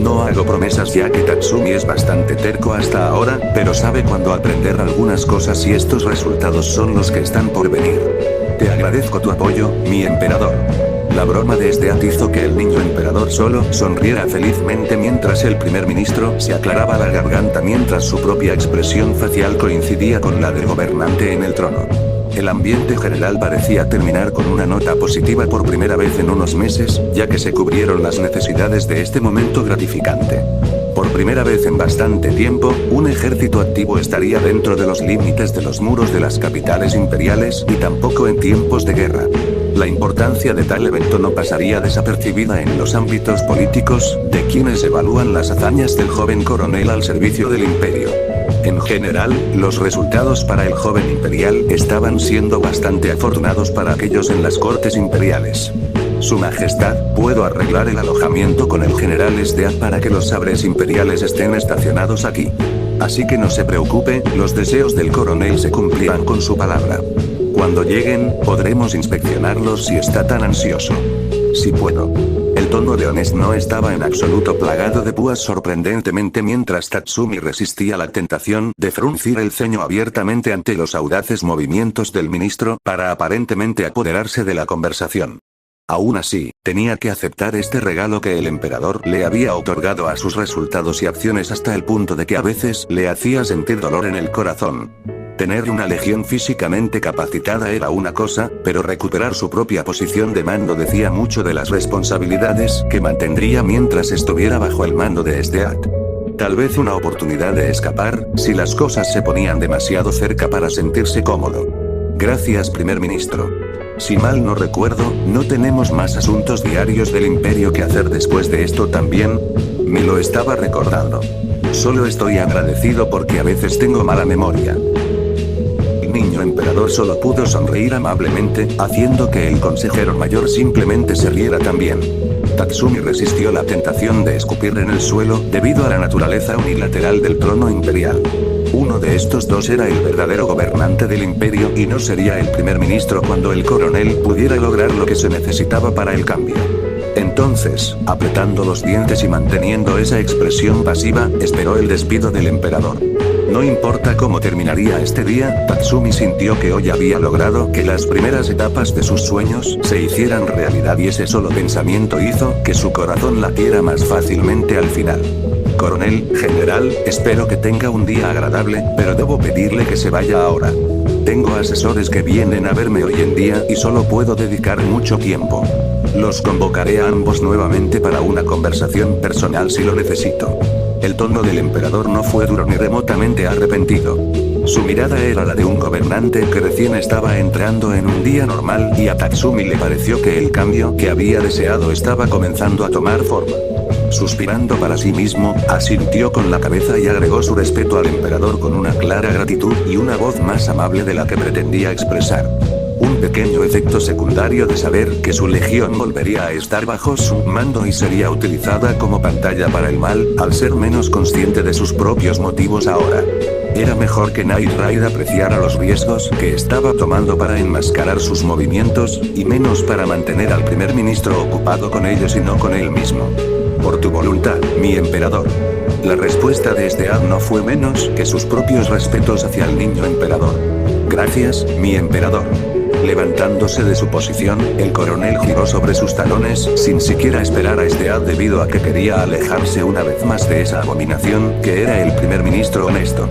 No hago promesas ya que Tatsumi es bastante terco hasta ahora, pero sabe cuándo aprender algunas cosas y estos resultados son los que están por venir. Te agradezco tu apoyo, mi emperador. La broma de Stead hizo que el niño emperador solo sonriera felizmente mientras el primer ministro se aclaraba la garganta mientras su propia expresión facial coincidía con la del gobernante en el trono. El ambiente general parecía terminar con una nota positiva por primera vez en unos meses, ya que se cubrieron las necesidades de este momento gratificante. Por primera vez en bastante tiempo, un ejército activo estaría dentro de los límites de los muros de las capitales imperiales y tampoco en tiempos de guerra. La importancia de tal evento no pasaría desapercibida en los ámbitos políticos, de quienes evalúan las hazañas del joven coronel al servicio del imperio. En general, los resultados para el joven imperial estaban siendo bastante afortunados para aquellos en las cortes imperiales. Su Majestad, puedo arreglar el alojamiento con el general Stead para que los sabres imperiales estén estacionados aquí. Así que no se preocupe, los deseos del coronel se cumplirán con su palabra. Cuando lleguen, podremos inspeccionarlos si está tan ansioso. Si puedo. El tono de Honest no estaba en absoluto plagado de púas sorprendentemente mientras Tatsumi resistía la tentación de fruncir el ceño abiertamente ante los audaces movimientos del ministro para aparentemente apoderarse de la conversación. Aún así, tenía que aceptar este regalo que el emperador le había otorgado a sus resultados y acciones hasta el punto de que a veces le hacía sentir dolor en el corazón. Tener una legión físicamente capacitada era una cosa, pero recuperar su propia posición de mando decía mucho de las responsabilidades que mantendría mientras estuviera bajo el mando de Stead. Tal vez una oportunidad de escapar, si las cosas se ponían demasiado cerca para sentirse cómodo. Gracias, primer ministro. Si mal no recuerdo, ¿no tenemos más asuntos diarios del imperio que hacer después de esto también? Me lo estaba recordando. Solo estoy agradecido porque a veces tengo mala memoria. El niño emperador solo pudo sonreír amablemente, haciendo que el consejero mayor simplemente se riera también. Tatsumi resistió la tentación de escupir en el suelo, debido a la naturaleza unilateral del trono imperial. Uno de estos dos era el verdadero gobernante del imperio y no sería el primer ministro cuando el coronel pudiera lograr lo que se necesitaba para el cambio. Entonces, apretando los dientes y manteniendo esa expresión pasiva, esperó el despido del emperador. No importa cómo terminaría este día, Tatsumi sintió que hoy había logrado que las primeras etapas de sus sueños se hicieran realidad y ese solo pensamiento hizo que su corazón latiera más fácilmente al final. Coronel, general, espero que tenga un día agradable, pero debo pedirle que se vaya ahora. Tengo asesores que vienen a verme hoy en día y solo puedo dedicar mucho tiempo. Los convocaré a ambos nuevamente para una conversación personal si lo necesito. El tono del emperador no fue duro ni remotamente arrepentido. Su mirada era la de un gobernante que recién estaba entrando en un día normal y a Tatsumi le pareció que el cambio que había deseado estaba comenzando a tomar forma. Suspirando para sí mismo, asintió con la cabeza y agregó su respeto al emperador con una clara gratitud y una voz más amable de la que pretendía expresar. Un pequeño efecto secundario de saber que su legión volvería a estar bajo su mando y sería utilizada como pantalla para el mal, al ser menos consciente de sus propios motivos ahora. Era mejor que Knight Raid apreciara los riesgos que estaba tomando para enmascarar sus movimientos, y menos para mantener al primer ministro ocupado con ellos y no con él mismo. Por tu voluntad, mi emperador. La respuesta de este Ad no fue menos que sus propios respetos hacia el niño emperador. Gracias, mi emperador. Levantándose de su posición, el coronel giró sobre sus talones, sin siquiera esperar a este Ad debido a que quería alejarse una vez más de esa abominación, que era el primer ministro honesto.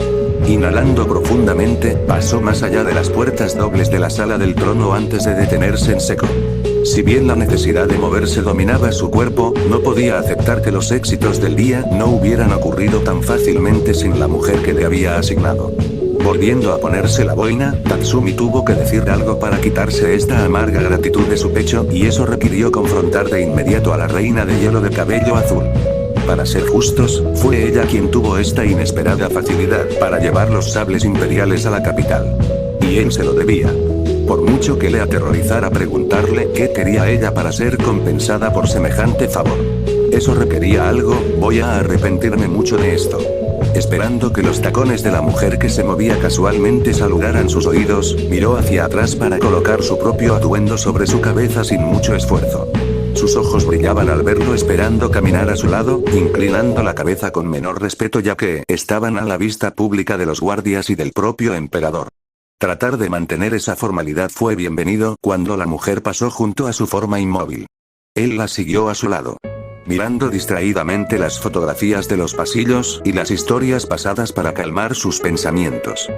Inhalando profundamente, pasó más allá de las puertas dobles de la sala del trono antes de detenerse en seco. Si bien la necesidad de moverse dominaba su cuerpo, no podía aceptar que los éxitos del día no hubieran ocurrido tan fácilmente sin la mujer que le había asignado. Volviendo a ponerse la boina, Tatsumi tuvo que decir algo para quitarse esta amarga gratitud de su pecho, y eso requirió confrontar de inmediato a la reina de hielo de cabello azul. Para ser justos, fue ella quien tuvo esta inesperada facilidad para llevar los sables imperiales a la capital. Y él se lo debía. Por mucho que le aterrorizara preguntarle qué quería ella para ser compensada por semejante favor. Eso requería algo, voy a arrepentirme mucho de esto. Esperando que los tacones de la mujer que se movía casualmente saludaran sus oídos, miró hacia atrás para colocar su propio atuendo sobre su cabeza sin mucho esfuerzo. Sus ojos brillaban al verlo esperando caminar a su lado, inclinando la cabeza con menor respeto ya que estaban a la vista pública de los guardias y del propio emperador. Tratar de mantener esa formalidad fue bienvenido cuando la mujer pasó junto a su forma inmóvil. Él la siguió a su lado, mirando distraídamente las fotografías de los pasillos y las historias pasadas para calmar sus pensamientos.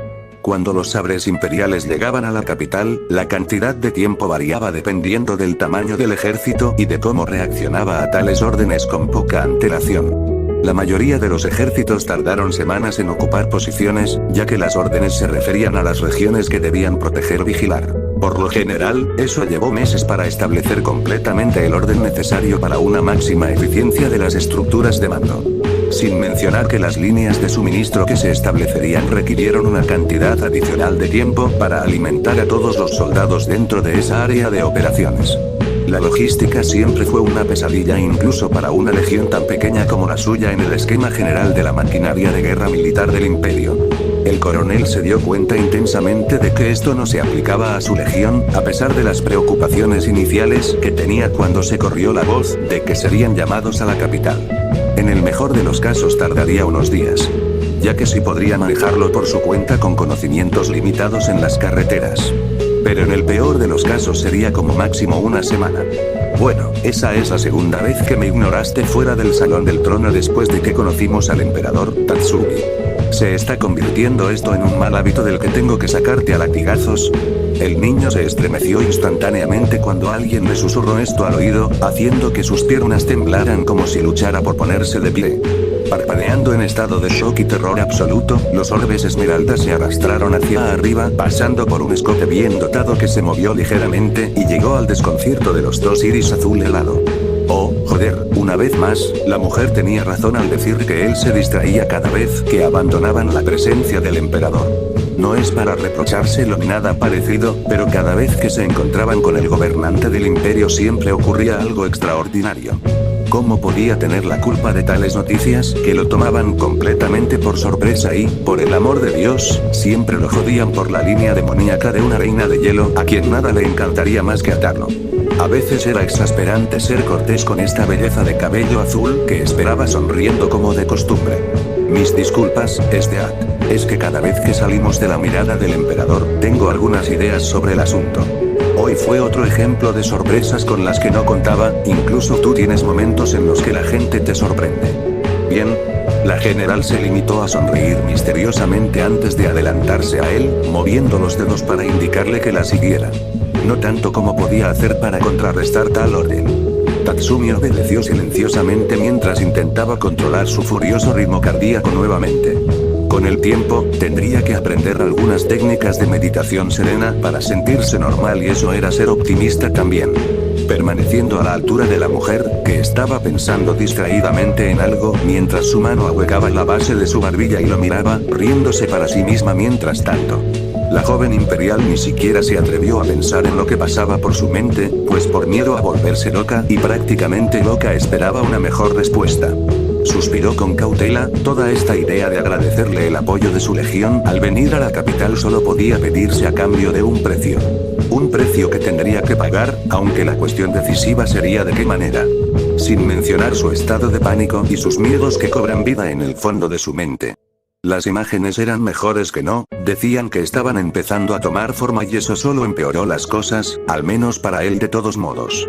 Cuando los sabres imperiales llegaban a la capital, la cantidad de tiempo variaba dependiendo del tamaño del ejército y de cómo reaccionaba a tales órdenes con poca antelación. La mayoría de los ejércitos tardaron semanas en ocupar posiciones, ya que las órdenes se referían a las regiones que debían proteger o vigilar. Por lo general, eso llevó meses para establecer completamente el orden necesario para una máxima eficiencia de las estructuras de mando. Sin mencionar que las líneas de suministro que se establecerían requirieron una cantidad adicional de tiempo para alimentar a todos los soldados dentro de esa área de operaciones. La logística siempre fue una pesadilla incluso para una legión tan pequeña como la suya en el esquema general de la maquinaria de guerra militar del imperio. El coronel se dio cuenta intensamente de que esto no se aplicaba a su legión, a pesar de las preocupaciones iniciales que tenía cuando se corrió la voz de que serían llamados a la capital. En el mejor de los casos tardaría unos días, ya que sí podría manejarlo por su cuenta con conocimientos limitados en las carreteras. Pero en el peor de los casos sería como máximo una semana. Bueno, esa es la segunda vez que me ignoraste fuera del salón del trono después de que conocimos al emperador, Tatsumi. ¿Se está convirtiendo esto en un mal hábito del que tengo que sacarte a latigazos? El niño se estremeció instantáneamente cuando alguien le susurró esto al oído, haciendo que sus piernas temblaran como si luchara por ponerse de pie. Parpadeando en estado de shock y terror absoluto, los orbes esmeralda se arrastraron hacia arriba, pasando por un escote bien dotado que se movió ligeramente y llegó al desconcierto de los dos iris azul helado. Oh, joder, una vez más, la mujer tenía razón al decir que él se distraía cada vez que abandonaban la presencia del emperador. No es para reprochárselo ni nada parecido, pero cada vez que se encontraban con el gobernante del imperio siempre ocurría algo extraordinario. ¿Cómo podía tener la culpa de tales noticias que lo tomaban completamente por sorpresa y, por el amor de Dios, siempre lo jodían por la línea demoníaca de una reina de hielo a quien nada le encantaría más que atarlo? A veces era exasperante ser cortés con esta belleza de cabello azul que esperaba sonriendo como de costumbre. Mis disculpas, Estead. Es que cada vez que salimos de la mirada del emperador, tengo algunas ideas sobre el asunto. Hoy fue otro ejemplo de sorpresas con las que no contaba, incluso tú tienes momentos en los que la gente te sorprende. Bien. La general se limitó a sonreír misteriosamente antes de adelantarse a él, moviendo los dedos para indicarle que la siguiera. No tanto como podía hacer para contrarrestar tal orden. Tatsumi obedeció silenciosamente mientras intentaba controlar su furioso ritmo cardíaco nuevamente. Con el tiempo, tendría que aprender algunas técnicas de meditación serena para sentirse normal y eso era ser optimista también. Permaneciendo a la altura de la mujer, que estaba pensando distraídamente en algo, mientras su mano ahuecaba la base de su barbilla y lo miraba, riéndose para sí misma mientras tanto. La joven imperial ni siquiera se atrevió a pensar en lo que pasaba por su mente, pues por miedo a volverse loca y prácticamente loca esperaba una mejor respuesta. Suspiró con cautela, toda esta idea de agradecerle el apoyo de su legión al venir a la capital solo podía pedirse a cambio de un precio. Un precio que tendría que pagar, aunque la cuestión decisiva sería de qué manera. Sin mencionar su estado de pánico y sus miedos que cobran vida en el fondo de su mente. Las imágenes eran mejores que no, decían que estaban empezando a tomar forma y eso solo empeoró las cosas, al menos para él de todos modos.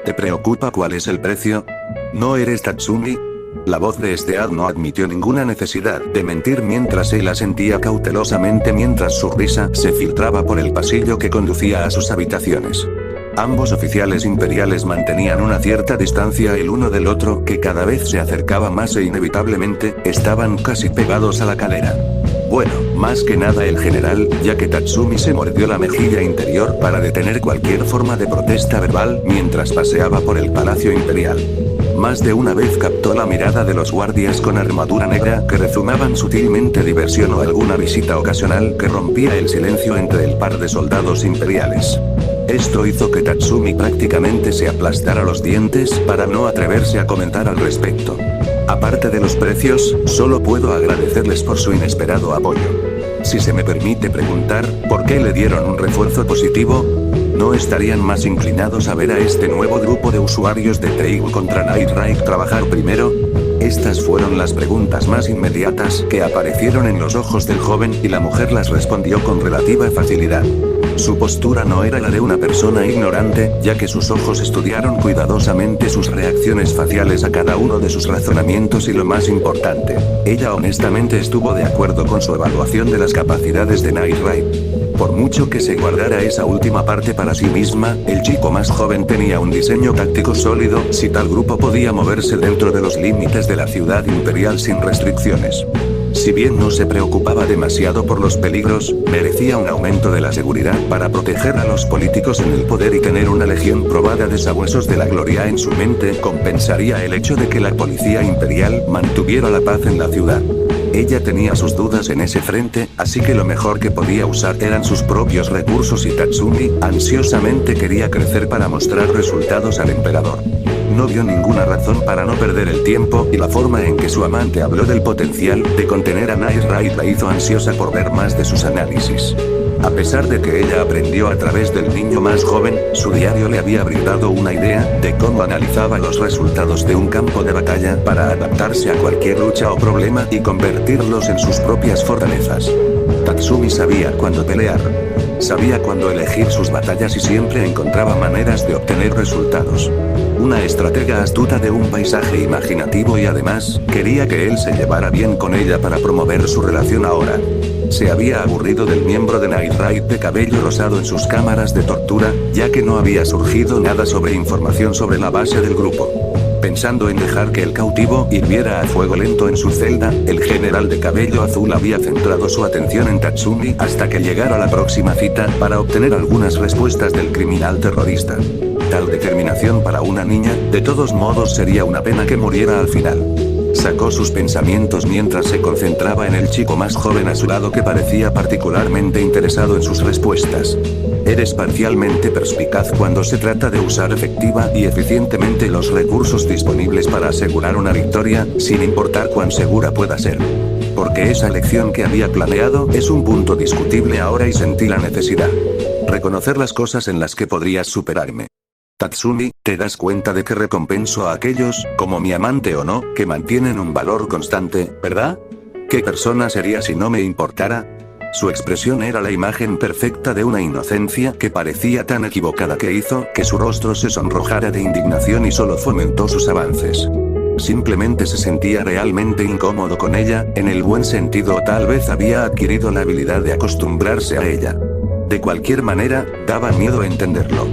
¿Te preocupa cuál es el precio? ¿No eres Tatsumi? La voz de Estead no admitió ninguna necesidad de mentir mientras él asentía cautelosamente mientras su risa se filtraba por el pasillo que conducía a sus habitaciones. Ambos oficiales imperiales mantenían una cierta distancia el uno del otro que cada vez se acercaba más e inevitablemente, estaban casi pegados a la cadera. Bueno, más que nada el general, ya que Tatsumi se mordió la mejilla interior para detener cualquier forma de protesta verbal mientras paseaba por el palacio imperial. Más de una vez captó la mirada de los guardias con armadura negra que rezumaban sutilmente diversión o alguna visita ocasional que rompía el silencio entre el par de soldados imperiales. Esto hizo que Tatsumi prácticamente se aplastara los dientes para no atreverse a comentar al respecto. Aparte de los precios, solo puedo agradecerles por su inesperado apoyo. Si se me permite preguntar, ¿por qué le dieron un refuerzo positivo? ¿No estarían más inclinados a ver a este nuevo grupo de usuarios de Teigu contra Nightright trabajar primero? Estas fueron las preguntas más inmediatas que aparecieron en los ojos del joven y la mujer las respondió con relativa facilidad. Su postura no era la de una persona ignorante, ya que sus ojos estudiaron cuidadosamente sus reacciones faciales a cada uno de sus razonamientos y lo más importante, ella honestamente estuvo de acuerdo con su evaluación de las capacidades de Nightright. Por mucho que se guardara esa última parte para sí misma, el chico más joven tenía un diseño táctico sólido si tal grupo podía moverse dentro de los límites de la ciudad imperial sin restricciones. Si bien no se preocupaba demasiado por los peligros, merecía un aumento de la seguridad para proteger a los políticos en el poder y tener una legión probada de sabuesos de la gloria en su mente compensaría el hecho de que la policía imperial mantuviera la paz en la ciudad. Ella tenía sus dudas en ese frente, así que lo mejor que podía usar eran sus propios recursos y Tatsumi, ansiosamente quería crecer para mostrar resultados al emperador. No vio ninguna razón para no perder el tiempo y la forma en que su amante habló del potencial de contener a Nightright la hizo ansiosa por ver más de sus análisis. A pesar de que ella aprendió a través del niño más joven, su diario le había brindado una idea de cómo analizaba los resultados de un campo de batalla para adaptarse a cualquier lucha o problema y convertirlos en sus propias fortalezas. Tatsumi sabía cuándo pelear. Sabía cuándo elegir sus batallas y siempre encontraba maneras de obtener resultados. Una estratega astuta de un paisaje imaginativo y además, quería que él se llevara bien con ella para promover su relación ahora. Se había aburrido del miembro de Nightright de cabello rosado en sus cámaras de tortura, ya que no había surgido nada sobre información sobre la base del grupo. Pensando en dejar que el cautivo hirviera a fuego lento en su celda, el general de cabello azul había centrado su atención en Tatsumi hasta que llegara la próxima cita para obtener algunas respuestas del criminal terrorista. Tal determinación para una niña, de todos modos sería una pena que muriera al final. Sacó sus pensamientos mientras se concentraba en el chico más joven a su lado que parecía particularmente interesado en sus respuestas. Eres parcialmente perspicaz cuando se trata de usar efectiva y eficientemente los recursos disponibles para asegurar una victoria, sin importar cuán segura pueda ser. Porque esa elección que había planeado es un punto discutible ahora y sentí la necesidad. Reconocer las cosas en las que podrías superarme. Tatsumi, te das cuenta de que recompenso a aquellos, como mi amante o no, que mantienen un valor constante, ¿verdad? ¿Qué persona sería si no me importara? Su expresión era la imagen perfecta de una inocencia que parecía tan equivocada que hizo que su rostro se sonrojara de indignación y solo fomentó sus avances. Simplemente se sentía realmente incómodo con ella, en el buen sentido, o tal vez había adquirido la habilidad de acostumbrarse a ella. De cualquier manera, daba miedo entenderlo.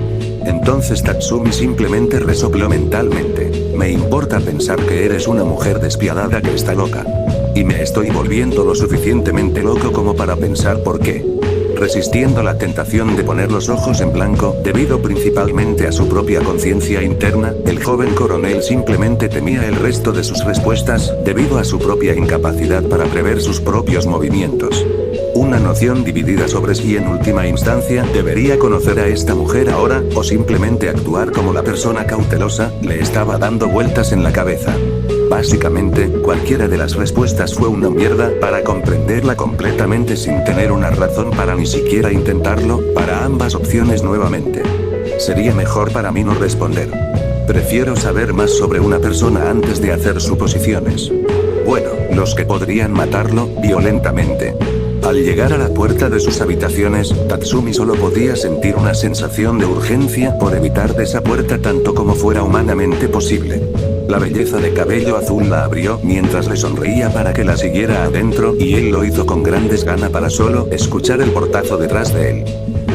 Entonces Tatsumi simplemente resopló mentalmente. Me importa pensar que eres una mujer despiadada que está loca. Y me estoy volviendo lo suficientemente loco como para pensar por qué. Resistiendo la tentación de poner los ojos en blanco, debido principalmente a su propia conciencia interna, el joven coronel simplemente temía el resto de sus respuestas, debido a su propia incapacidad para prever sus propios movimientos. Una noción dividida sobre si en última instancia debería conocer a esta mujer ahora, o simplemente actuar como la persona cautelosa, le estaba dando vueltas en la cabeza. Básicamente, cualquiera de las respuestas fue una mierda para comprenderla completamente sin tener una razón para ni siquiera intentarlo, para ambas opciones nuevamente. Sería mejor para mí no responder. Prefiero saber más sobre una persona antes de hacer suposiciones. Bueno, los que podrían matarlo, violentamente. Al llegar a la puerta de sus habitaciones, Tatsumi solo podía sentir una sensación de urgencia por evitar de esa puerta tanto como fuera humanamente posible. La belleza de cabello azul la abrió mientras le sonreía para que la siguiera adentro y él lo hizo con gran desgana para solo escuchar el portazo detrás de él.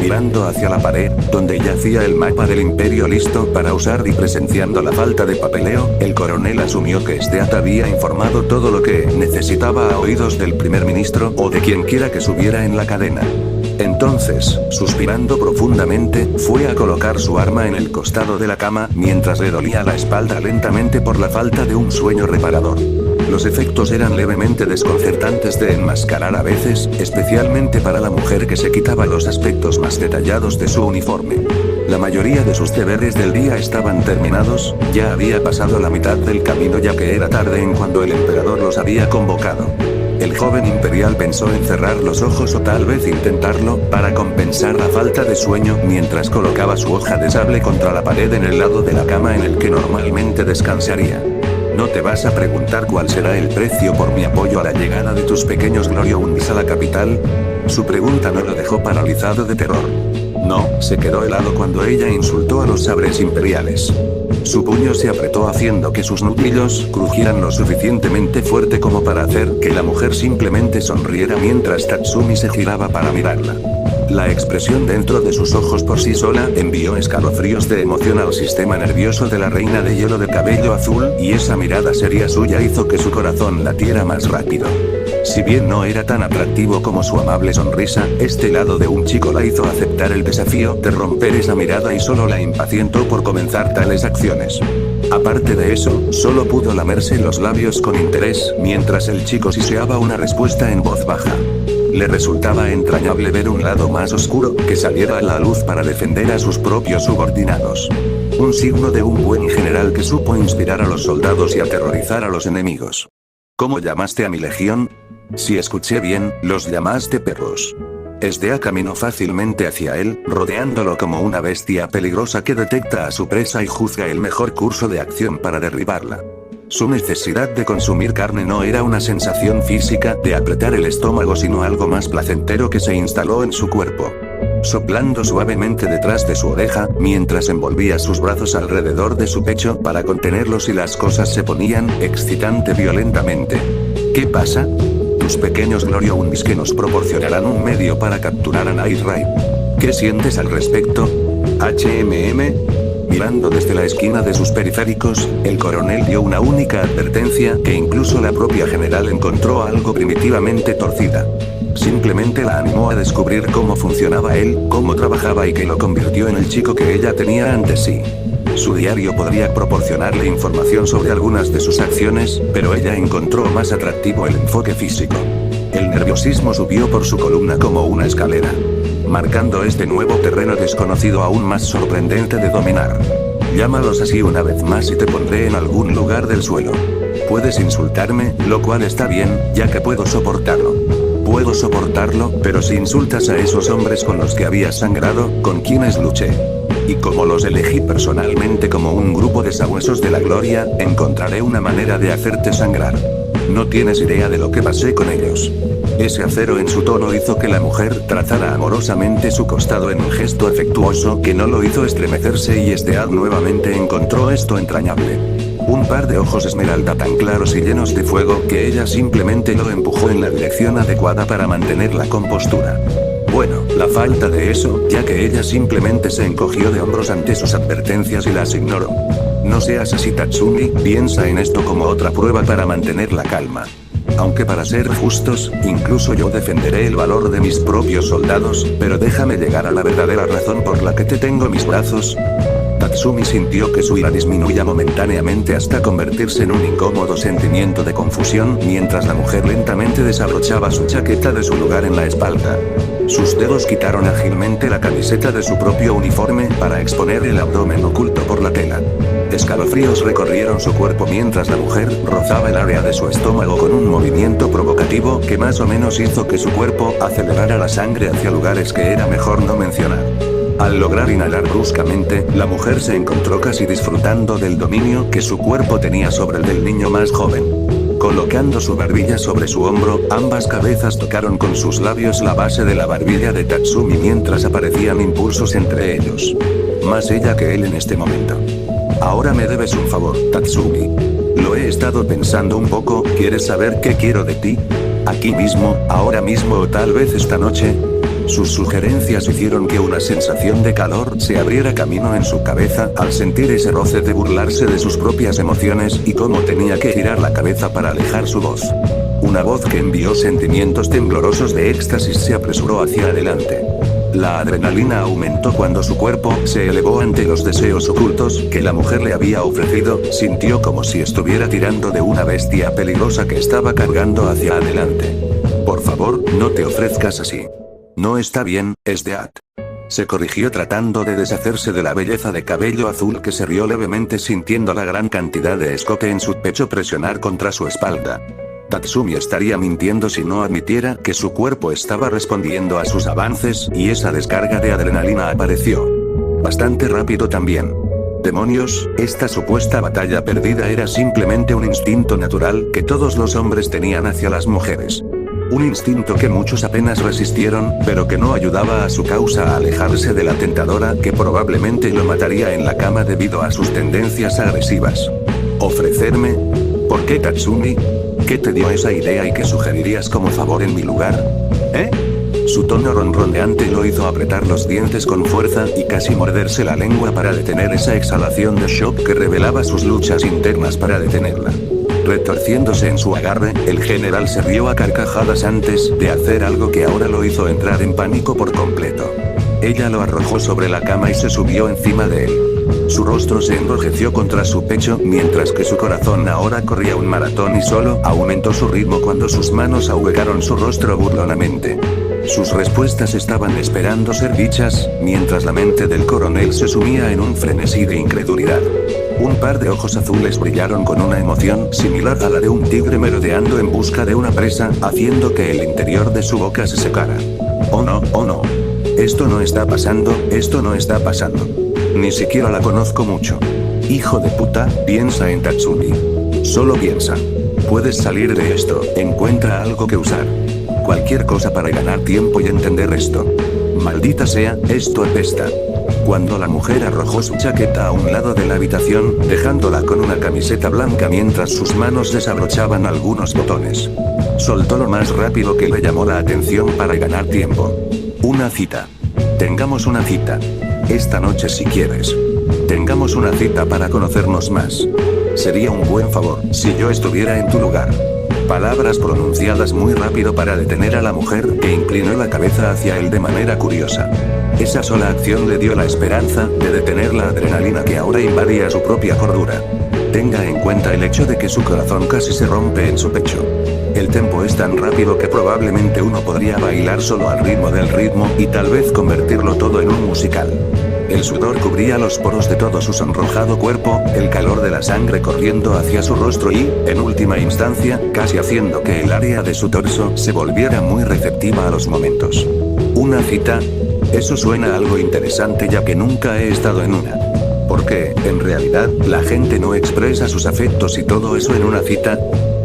Mirando hacia la pared, donde yacía el mapa del imperio listo para usar y presenciando la falta de papeleo, el coronel asumió que Stead había informado todo lo que necesitaba a oídos del primer ministro o de quien quiera que subiera en la cadena. Entonces, suspirando profundamente, fue a colocar su arma en el costado de la cama mientras le dolía la espalda lentamente por la falta de un sueño reparador. Los efectos eran levemente desconcertantes de enmascarar a veces, especialmente para la mujer que se quitaba los aspectos más detallados de su uniforme. La mayoría de sus deberes del día estaban terminados, ya había pasado la mitad del camino ya que era tarde en cuando el emperador los había convocado. El joven imperial pensó en cerrar los ojos o tal vez intentarlo, para compensar la falta de sueño mientras colocaba su hoja de sable contra la pared en el lado de la cama en el que normalmente descansaría. ¿No te vas a preguntar cuál será el precio por mi apoyo a la llegada de tus pequeños Glorioundis a la capital? Su pregunta no lo dejó paralizado de terror. No, se quedó helado cuando ella insultó a los sabres imperiales. Su puño se apretó haciendo que sus nudillos crujieran lo suficientemente fuerte como para hacer que la mujer simplemente sonriera mientras Tatsumi se giraba para mirarla. La expresión dentro de sus ojos por sí sola envió escalofríos de emoción al sistema nervioso de la reina de hielo de cabello azul, y esa mirada seria suya hizo que su corazón latiera más rápido. Si bien no era tan atractivo como su amable sonrisa, este lado de un chico la hizo aceptar el desafío de romper esa mirada y solo la impacientó por comenzar tales acciones. Aparte de eso, solo pudo lamerse los labios con interés mientras el chico siseaba una respuesta en voz baja. Le resultaba entrañable ver un lado más oscuro que saliera a la luz para defender a sus propios subordinados. Un signo de un buen general que supo inspirar a los soldados y aterrorizar a los enemigos. ¿Cómo llamaste a mi legión? Si escuché bien, los llamaste perros. Stead caminó fácilmente hacia él, rodeándolo como una bestia peligrosa que detecta a su presa y juzga el mejor curso de acción para derribarla. Su necesidad de consumir carne no era una sensación física de apretar el estómago, sino algo más placentero que se instaló en su cuerpo. Soplando suavemente detrás de su oreja, mientras envolvía sus brazos alrededor de su pecho para contenerlos y las cosas se ponían excitante violentamente. ¿Qué pasa? Tus pequeños Glorioundis que nos proporcionarán un medio para capturar a Night Raid. ¿Qué sientes al respecto? Mirando desde la esquina de sus periféricos, el coronel dio una única advertencia que incluso la propia general encontró algo primitivamente torcida. Simplemente la animó a descubrir cómo funcionaba él, cómo trabajaba y que lo convirtió en el chico que ella tenía ante sí. Su diario podría proporcionarle información sobre algunas de sus acciones, pero ella encontró más atractivo el enfoque físico. El nerviosismo subió por su columna como una escalera, marcando este nuevo terreno desconocido aún más sorprendente de dominar. Llámalos así una vez más y te pondré en algún lugar del suelo. Puedes insultarme, lo cual está bien, ya que puedo soportarlo. Puedo soportarlo, pero si insultas a esos hombres con los que había sangrado, con quienes luché, y como los elegí personalmente como un grupo de sabuesos de la gloria, encontraré una manera de hacerte sangrar. No tienes idea de lo que pasé con ellos. Ese acero en su tono hizo que la mujer trazara amorosamente su costado en un gesto afectuoso que no lo hizo estremecerse y Stead nuevamente encontró esto entrañable. Un par de ojos esmeralda tan claros y llenos de fuego que ella simplemente lo empujó en la dirección adecuada para mantener la compostura. Bueno, la falta de eso, ya que ella simplemente se encogió de hombros ante sus advertencias y las ignoró. No seas así, Tatsumi, piensa en esto como otra prueba para mantener la calma. Aunque para ser justos, incluso yo defenderé el valor de mis propios soldados, pero déjame llegar a la verdadera razón por la que te tengo en mis brazos. Tatsumi sintió que su ira disminuía momentáneamente hasta convertirse en un incómodo sentimiento de confusión mientras la mujer lentamente desabrochaba su chaqueta de su lugar en la espalda. Sus dedos quitaron ágilmente la camiseta de su propio uniforme para exponer el abdomen oculto por la tela. Escalofríos recorrieron su cuerpo mientras la mujer rozaba el área de su estómago con un movimiento provocativo que más o menos hizo que su cuerpo acelerara la sangre hacia lugares que era mejor no mencionar. Al lograr inhalar bruscamente, la mujer se encontró casi disfrutando del dominio que su cuerpo tenía sobre el del niño más joven. Colocando su barbilla sobre su hombro, ambas cabezas tocaron con sus labios la base de la barbilla de Tatsumi mientras aparecían impulsos entre ellos. Más ella que él en este momento. Ahora me debes un favor, Tatsumi. Lo he estado pensando un poco, ¿quieres saber qué quiero de ti? Aquí mismo, ahora mismo o tal vez esta noche. Sus sugerencias hicieron que una sensación de calor se abriera camino en su cabeza al sentir ese roce de burlarse de sus propias emociones y cómo tenía que girar la cabeza para alejar su voz. Una voz que envió sentimientos temblorosos de éxtasis se apresuró hacia adelante. La adrenalina aumentó cuando su cuerpo se elevó ante los deseos ocultos que la mujer le había ofrecido, sintió como si estuviera tirando de una bestia peligrosa que estaba cargando hacia adelante. Por favor, no te ofrezcas así. No está bien, Stead. Se corrigió tratando de deshacerse de la belleza de cabello azul que se rió levemente sintiendo la gran cantidad de escote en su pecho presionar contra su espalda. Tatsumi estaría mintiendo si no admitiera que su cuerpo estaba respondiendo a sus avances y esa descarga de adrenalina apareció. Bastante rápido también. Demonios, esta supuesta batalla perdida era simplemente un instinto natural que todos los hombres tenían hacia las mujeres. Un instinto que muchos apenas resistieron, pero que no ayudaba a su causa a alejarse de la tentadora que probablemente lo mataría en la cama debido a sus tendencias agresivas. ¿Ofrecerme? ¿Por qué, Tatsumi? ¿Qué te dio esa idea y qué sugerirías como favor en mi lugar? ¿Eh? Su tono ronroneante lo hizo apretar los dientes con fuerza y casi morderse la lengua para detener esa exhalación de shock que revelaba sus luchas internas para detenerla. Retorciéndose en su agarre, el general se rió a carcajadas antes de hacer algo que ahora lo hizo entrar en pánico por completo. Ella lo arrojó sobre la cama y se subió encima de él. Su rostro se enrojeció contra su pecho mientras que su corazón ahora corría un maratón y solo aumentó su ritmo cuando sus manos ahuecaron su rostro burlonamente. Sus respuestas estaban esperando ser dichas, mientras la mente del coronel se sumía en un frenesí de incredulidad. Un par de ojos azules brillaron con una emoción similar a la de un tigre merodeando en busca de una presa, haciendo que el interior de su boca se secara. Oh no, oh no. Esto no está pasando, esto no está pasando. Ni siquiera la conozco mucho. Hijo de puta, piensa en Tatsumi. Solo piensa. Puedes salir de esto, encuentra algo que usar. Cualquier cosa para ganar tiempo y entender esto. Maldita sea, esto apesta. Cuando la mujer arrojó su chaqueta a un lado de la habitación, dejándola con una camiseta blanca mientras sus manos desabrochaban algunos botones. Soltó lo más rápido que le llamó la atención para ganar tiempo. Una cita. Tengamos una cita. Esta noche si quieres. Tengamos una cita para conocernos más. Sería un buen favor si yo estuviera en tu lugar. Palabras pronunciadas muy rápido para detener a la mujer, que inclinó la cabeza hacia él de manera curiosa. Esa sola acción le dio la esperanza de detener la adrenalina que ahora invadía su propia cordura. Tenga en cuenta el hecho de que su corazón casi se rompe en su pecho. El tempo es tan rápido que probablemente uno podría bailar solo al ritmo del ritmo y tal vez convertirlo todo en un musical. El sudor cubría los poros de todo su sonrojado cuerpo, el calor de la sangre corriendo hacia su rostro y, en última instancia, casi haciendo que el área de su torso se volviera muy receptiva a los momentos. ¿Una cita? Eso suena algo interesante ya que nunca he estado en una. Porque, en realidad, la gente no expresa sus afectos y todo eso en una cita.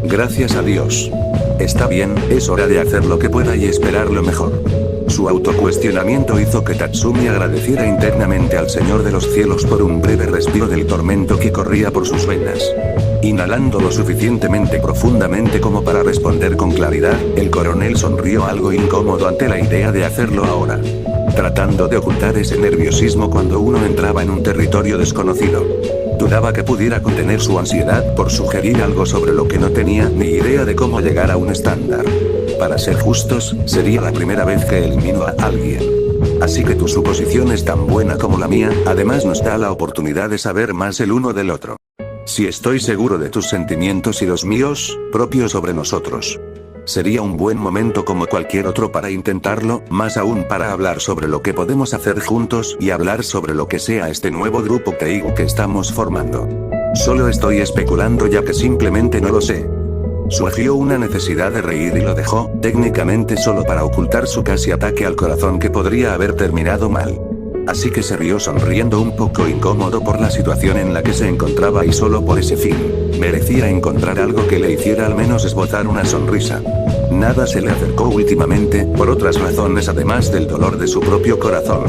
Gracias a Dios. Está bien, es hora de hacer lo que pueda y esperar lo mejor. Su autocuestionamiento hizo que Tatsumi agradeciera internamente al Señor de los Cielos por un breve respiro del tormento que corría por sus venas. Inhalando lo suficientemente profundamente como para responder con claridad, el coronel sonrió algo incómodo ante la idea de hacerlo ahora. Tratando de ocultar ese nerviosismo cuando uno entraba en un territorio desconocido. Dudaba que pudiera contener su ansiedad por sugerir algo sobre lo que no tenía ni idea de cómo llegar a un estándar. Para ser justos, sería la primera vez que elimino a alguien. Así que tu suposición es tan buena como la mía, además nos da la oportunidad de saber más el uno del otro. Si estoy seguro de tus sentimientos y los míos, propios sobre nosotros. Sería un buen momento como cualquier otro para intentarlo, más aún para hablar sobre lo que podemos hacer juntos y hablar sobre lo que sea este nuevo grupo Teigu que estamos formando. Solo estoy especulando ya que simplemente no lo sé. Surgió una necesidad de reír y lo dejó, técnicamente solo para ocultar su casi ataque al corazón que podría haber terminado mal. Así que se rió sonriendo un poco incómodo por la situación en la que se encontraba y solo por ese fin. Merecía encontrar algo que le hiciera al menos esbozar una sonrisa. Nada se le acercó últimamente, por otras razones además del dolor de su propio corazón.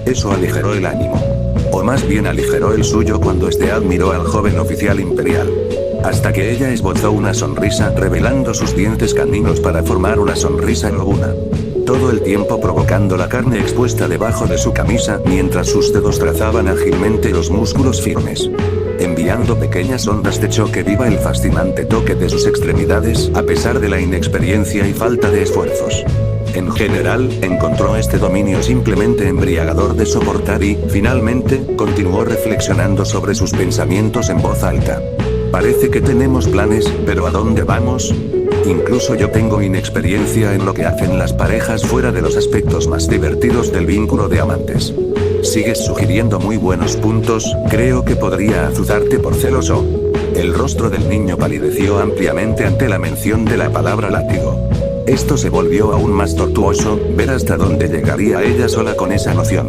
Eso aligeró el ánimo. O más bien aligeró el suyo cuando este admiró al joven oficial imperial. Hasta que ella esbozó una sonrisa revelando sus dientes caninos para formar una sonrisa lobuna. Todo el tiempo provocando la carne expuesta debajo de su camisa mientras sus dedos trazaban ágilmente los músculos firmes. Enviando pequeñas ondas de choque viva el fascinante toque de sus extremidades a pesar de la inexperiencia y falta de esfuerzos. En general, encontró este dominio simplemente embriagador de soportar y, finalmente, continuó reflexionando sobre sus pensamientos en voz alta. Parece que tenemos planes, pero ¿a dónde vamos? Incluso yo tengo inexperiencia en lo que hacen las parejas fuera de los aspectos más divertidos del vínculo de amantes. Sigues sugiriendo muy buenos puntos, creo que podría azuzarte por celoso. El rostro del niño palideció ampliamente ante la mención de la palabra látigo. Esto se volvió aún más tortuoso, ver hasta dónde llegaría ella sola con esa noción.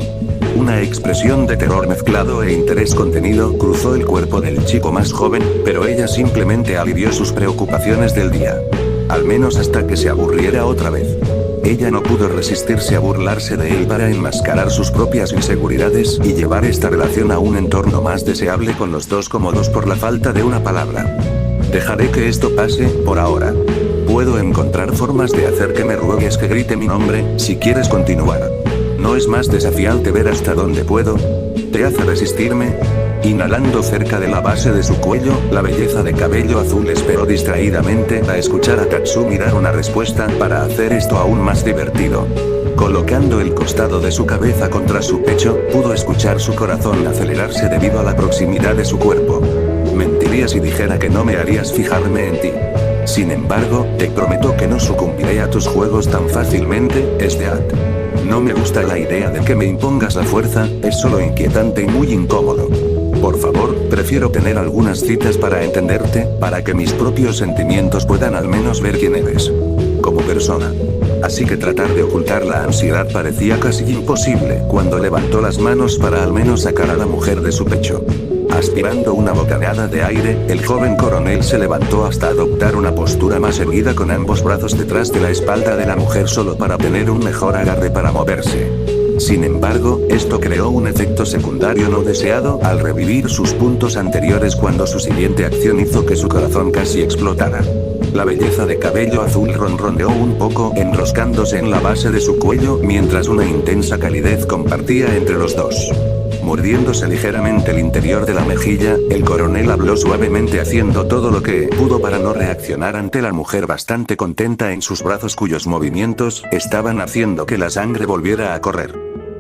Una expresión de terror mezclado e interés contenido cruzó el cuerpo del chico más joven, pero ella simplemente alivió sus preocupaciones del día. Al menos hasta que se aburriera otra vez. Ella no pudo resistirse a burlarse de él para enmascarar sus propias inseguridades y llevar esta relación a un entorno más deseable con los dos cómodos por la falta de una palabra. Dejaré que esto pase, por ahora. Puedo encontrar formas de hacer que me ruegues que grite mi nombre, si quieres continuar. ¿No es más desafiante ver hasta dónde puedo? ¿Te hace resistirme? Inhalando cerca de la base de su cuello, la belleza de cabello azul esperó distraídamente a escuchar a Tatsumi dar una respuesta para hacer esto aún más divertido. Colocando el costado de su cabeza contra su pecho, pudo escuchar su corazón acelerarse debido a la proximidad de su cuerpo. Mentiría si dijera que no me harías fijarme en ti. Sin embargo, te prometo que no sucumbiré a tus juegos tan fácilmente, Stead. No me gusta la idea de que me impongas la fuerza, es solo inquietante y muy incómodo. Por favor, prefiero tener algunas citas para entenderte, para que mis propios sentimientos puedan al menos ver quién eres. Como persona. Así que tratar de ocultar la ansiedad parecía casi imposible cuando levantó las manos para al menos sacar a la mujer de su pecho. Aspirando una bocanada de aire, el joven coronel se levantó hasta adoptar una postura más erguida con ambos brazos detrás de la espalda de la mujer solo para tener un mejor agarre para moverse. Sin embargo, esto creó un efecto secundario no deseado al revivir sus puntos anteriores cuando su siguiente acción hizo que su corazón casi explotara. La belleza de cabello azul ronroneó un poco enroscándose en la base de su cuello mientras una intensa calidez compartía entre los dos. Mordiéndose ligeramente el interior de la mejilla, el coronel habló suavemente haciendo todo lo que pudo para no reaccionar ante la mujer bastante contenta en sus brazos cuyos movimientos estaban haciendo que la sangre volviera a correr.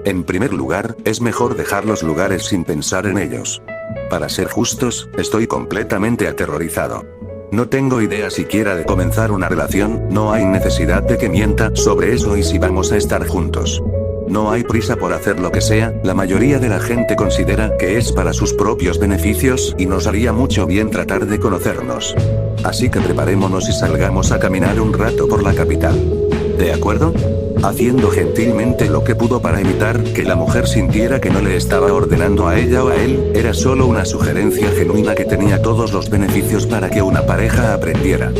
En primer lugar, es mejor dejar los lugares sin pensar en ellos. Para ser justos, estoy completamente aterrorizado. No tengo idea siquiera de comenzar una relación, no hay necesidad de que mienta sobre eso y si vamos a estar juntos. No hay prisa por hacer lo que sea, la mayoría de la gente considera que es para sus propios beneficios y nos haría mucho bien tratar de conocernos. Así que preparémonos y salgamos a caminar un rato por la capital. ¿De acuerdo? Haciendo gentilmente lo que pudo para evitar que la mujer sintiera que no le estaba ordenando a ella o a él, era solo una sugerencia genuina que tenía todos los beneficios para que una pareja aprendiera.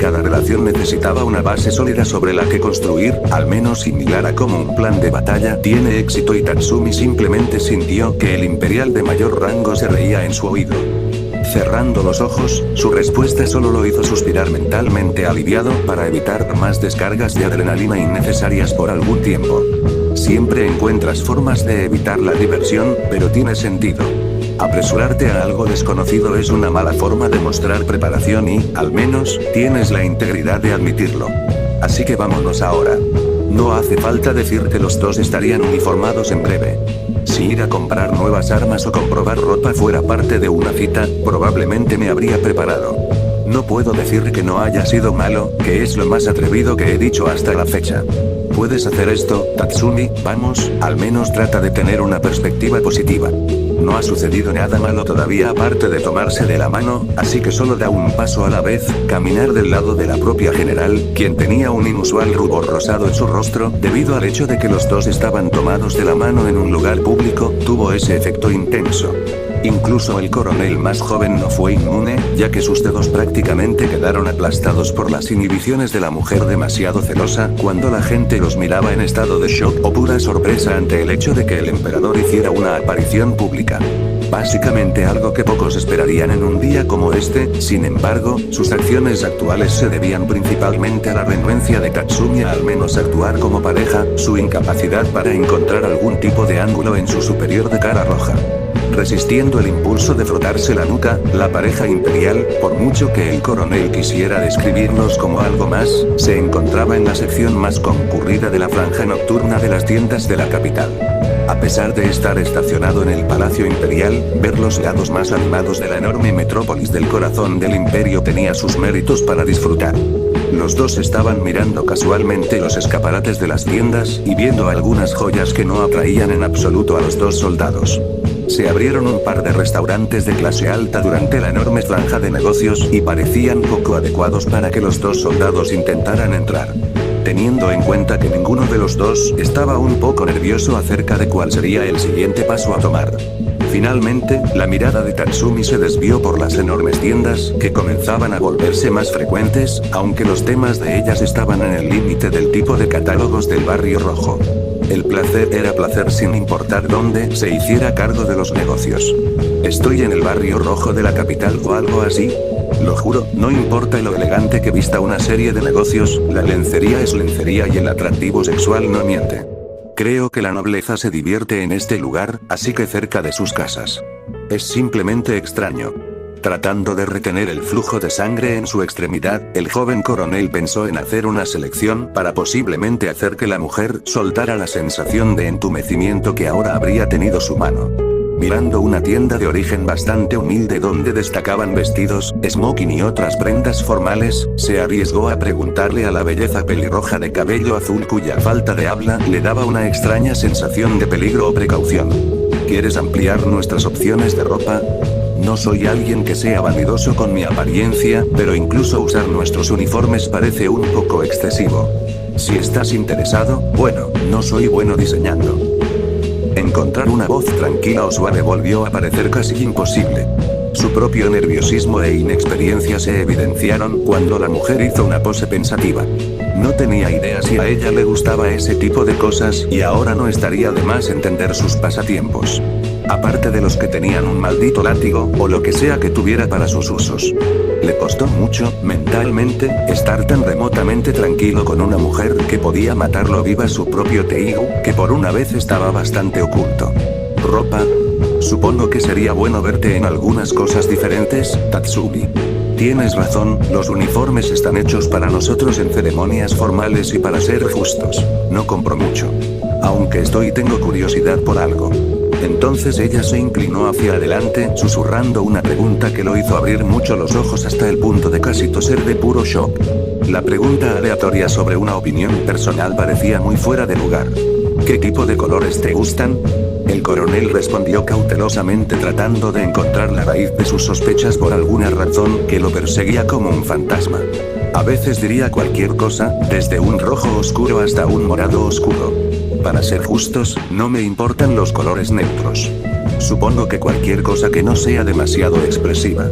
Cada relación necesitaba una base sólida sobre la que construir, al menos similar a como un plan de batalla tiene éxito y Tatsumi simplemente sintió que el imperial de mayor rango se reía en su oído. Cerrando los ojos, su respuesta solo lo hizo suspirar mentalmente aliviado para evitar más descargas de adrenalina innecesarias por algún tiempo. Siempre encuentras formas de evitar la diversión, pero tiene sentido. Apresurarte a algo desconocido es una mala forma de mostrar preparación y, al menos, tienes la integridad de admitirlo. Así que vámonos ahora. No hace falta decir que los dos estarían uniformados en breve. Si ir a comprar nuevas armas o comprobar ropa fuera parte de una cita, probablemente me habría preparado. No puedo decir que no haya sido malo, que es lo más atrevido que he dicho hasta la fecha. Puedes hacer esto, Tatsumi, vamos, al menos trata de tener una perspectiva positiva. No ha sucedido nada malo todavía aparte de tomarse de la mano, así que solo da un paso a la vez, caminar del lado de la propia general, quien tenía un inusual rubor rosado en su rostro, debido al hecho de que los dos estaban tomados de la mano en un lugar público, tuvo ese efecto intenso. Incluso el coronel más joven no fue inmune, ya que sus dedos prácticamente quedaron aplastados por las inhibiciones de la mujer demasiado celosa, cuando la gente los miraba en estado de shock o pura sorpresa ante el hecho de que el emperador hiciera una aparición pública. Básicamente algo que pocos esperarían en un día como este, sin embargo, sus acciones actuales se debían principalmente a la renuencia de Tatsumi a al menos actuar como pareja, su incapacidad para encontrar algún tipo de ángulo en su superior de cara roja. Resistiendo el impulso de frotarse la nuca, la pareja imperial, por mucho que el coronel quisiera describirlos como algo más, se encontraba en la sección más concurrida de la franja nocturna de las tiendas de la capital. A pesar de estar estacionado en el Palacio Imperial, ver los lados más animados de la enorme metrópolis del corazón del imperio tenía sus méritos para disfrutar. Los dos estaban mirando casualmente los escaparates de las tiendas y viendo algunas joyas que no atraían en absoluto a los dos soldados. Se abrieron un par de restaurantes de clase alta durante la enorme franja de negocios y parecían poco adecuados para que los dos soldados intentaran entrar. Teniendo en cuenta que ninguno de los dos estaba un poco nervioso acerca de cuál sería el siguiente paso a tomar. Finalmente, la mirada de Tatsumi se desvió por las enormes tiendas, que comenzaban a volverse más frecuentes, aunque los temas de ellas estaban en el límite del tipo de catálogos del barrio rojo. El placer era placer sin importar dónde se hiciera cargo de los negocios. ¿Estoy en el barrio rojo de la capital o algo así? Lo juro, no importa lo elegante que vista una serie de negocios, la lencería es lencería y el atractivo sexual no miente. Creo que la nobleza se divierte en este lugar, así que cerca de sus casas. Es simplemente extraño. Tratando de retener el flujo de sangre en su extremidad, el joven coronel pensó en hacer una selección para posiblemente hacer que la mujer soltara la sensación de entumecimiento que ahora habría tenido su mano. Mirando una tienda de origen bastante humilde donde destacaban vestidos, smoking y otras prendas formales, se arriesgó a preguntarle a la belleza pelirroja de cabello azul cuya falta de habla le daba una extraña sensación de peligro o precaución. ¿Quieres ampliar nuestras opciones de ropa? No soy alguien que sea vanidoso con mi apariencia, pero incluso usar nuestros uniformes parece un poco excesivo. Si estás interesado, bueno, no soy bueno diseñando. Encontrar una voz tranquila o suave volvió a parecer casi imposible. Su propio nerviosismo e inexperiencia se evidenciaron cuando la mujer hizo una pose pensativa. No tenía idea si a ella le gustaba ese tipo de cosas y ahora no estaría de más entender sus pasatiempos. Aparte de los que tenían un maldito látigo, o lo que sea que tuviera para sus usos. Le costó mucho, mentalmente, estar tan remotamente tranquilo con una mujer que podía matarlo viva su propio Teigu, que por una vez estaba bastante oculto. Ropa. Supongo que sería bueno verte en algunas cosas diferentes, Tatsumi. Tienes razón, los uniformes están hechos para nosotros en ceremonias formales y para ser justos. No compro mucho. Aunque tengo curiosidad por algo. Entonces ella se inclinó hacia adelante, susurrando una pregunta que lo hizo abrir mucho los ojos hasta el punto de casi toser de puro shock. La pregunta aleatoria sobre una opinión personal parecía muy fuera de lugar. ¿Qué tipo de colores te gustan? El coronel respondió cautelosamente tratando de encontrar la raíz de sus sospechas por alguna razón que lo perseguía como un fantasma. A veces diría cualquier cosa, desde un rojo oscuro hasta un morado oscuro. Para ser justos, no me importan los colores neutros. Supongo que cualquier cosa que no sea demasiado expresiva.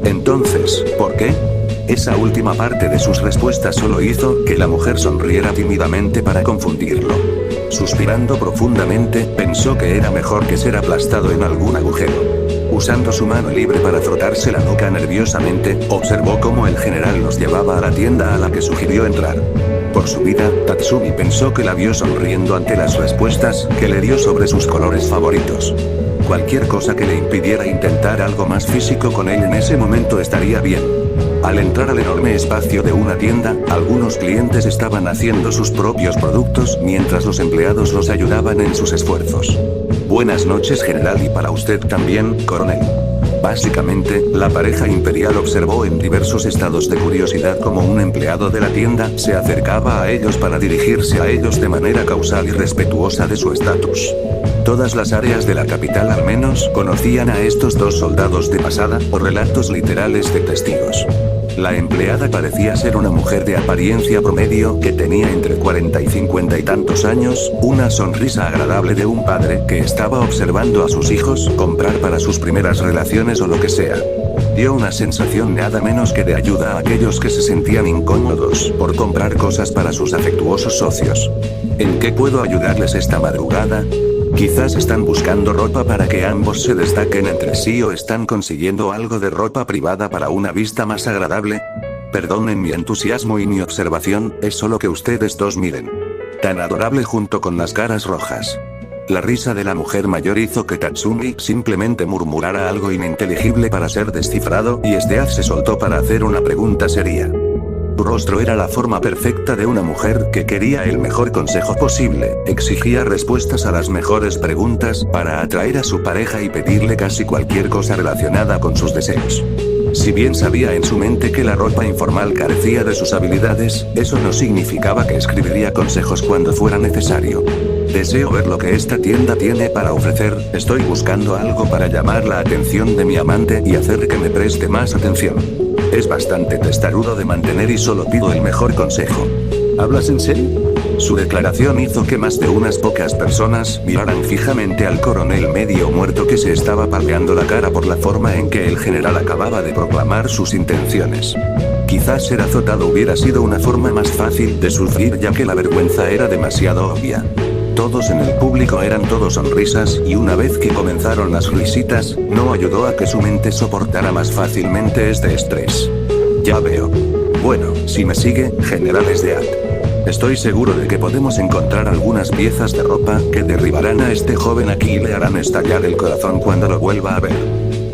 Entonces, ¿por qué? Esa última parte de sus respuestas solo hizo que la mujer sonriera tímidamente para confundirlo. Suspirando profundamente, pensó que era mejor que ser aplastado en algún agujero. Usando su mano libre para frotarse la nuca nerviosamente, observó cómo el general los llevaba a la tienda a la que sugirió entrar. Por su vida, Tatsumi pensó que la vio sonriendo ante las respuestas que le dio sobre sus colores favoritos. Cualquier cosa que le impidiera intentar algo más físico con él en ese momento estaría bien. Al entrar al enorme espacio de una tienda, algunos clientes estaban haciendo sus propios productos mientras los empleados los ayudaban en sus esfuerzos. Buenas noches, general, y para usted también, coronel. Básicamente, la pareja imperial observó en diversos estados de curiosidad cómo un empleado de la tienda se acercaba a ellos para dirigirse a ellos de manera causal y respetuosa de su estatus. Todas las áreas de la capital al menos conocían a estos dos soldados de pasada, o relatos literales de testigos. La empleada parecía ser una mujer de apariencia promedio que tenía entre 40 y 50 y tantos años, una sonrisa agradable de un padre que estaba observando a sus hijos comprar para sus primeras relaciones o lo que sea. Dio una sensación nada menos que de ayuda a aquellos que se sentían incómodos por comprar cosas para sus afectuosos socios. ¿En qué puedo ayudarles esta madrugada? Quizás están buscando ropa para que ambos se destaquen entre sí o están consiguiendo algo de ropa privada para una vista más agradable. Perdonen mi entusiasmo y mi observación, es solo que ustedes dos miren. Tan adorable junto con las caras rojas. La risa de la mujer mayor hizo que Tatsumi simplemente murmurara algo ininteligible para ser descifrado y se soltó para hacer una pregunta seria. Su rostro era la forma perfecta de una mujer que quería el mejor consejo posible, exigía respuestas a las mejores preguntas para atraer a su pareja y pedirle casi cualquier cosa relacionada con sus deseos. Si bien sabía en su mente que la ropa informal carecía de sus habilidades, eso no significaba que escribiría consejos cuando fuera necesario. Deseo ver lo que esta tienda tiene para ofrecer, estoy buscando algo para llamar la atención de mi amante y hacer que me preste más atención. Es bastante testarudo de mantener y solo pido el mejor consejo. ¿Hablas en serio? Su declaración hizo que más de unas pocas personas miraran fijamente al coronel medio muerto que se estaba palmeando la cara por la forma en que el general acababa de proclamar sus intenciones. Quizás ser azotado hubiera sido una forma más fácil de sufrir ya que la vergüenza era demasiado obvia. Todos en el público eran todos sonrisas y una vez que comenzaron las risitas, no ayudó a que su mente soportara más fácilmente este estrés. Ya veo. Bueno, si me sigue, generales de Ad. Estoy seguro de que podemos encontrar algunas piezas de ropa que derribarán a este joven aquí y le harán estallar el corazón cuando lo vuelva a ver.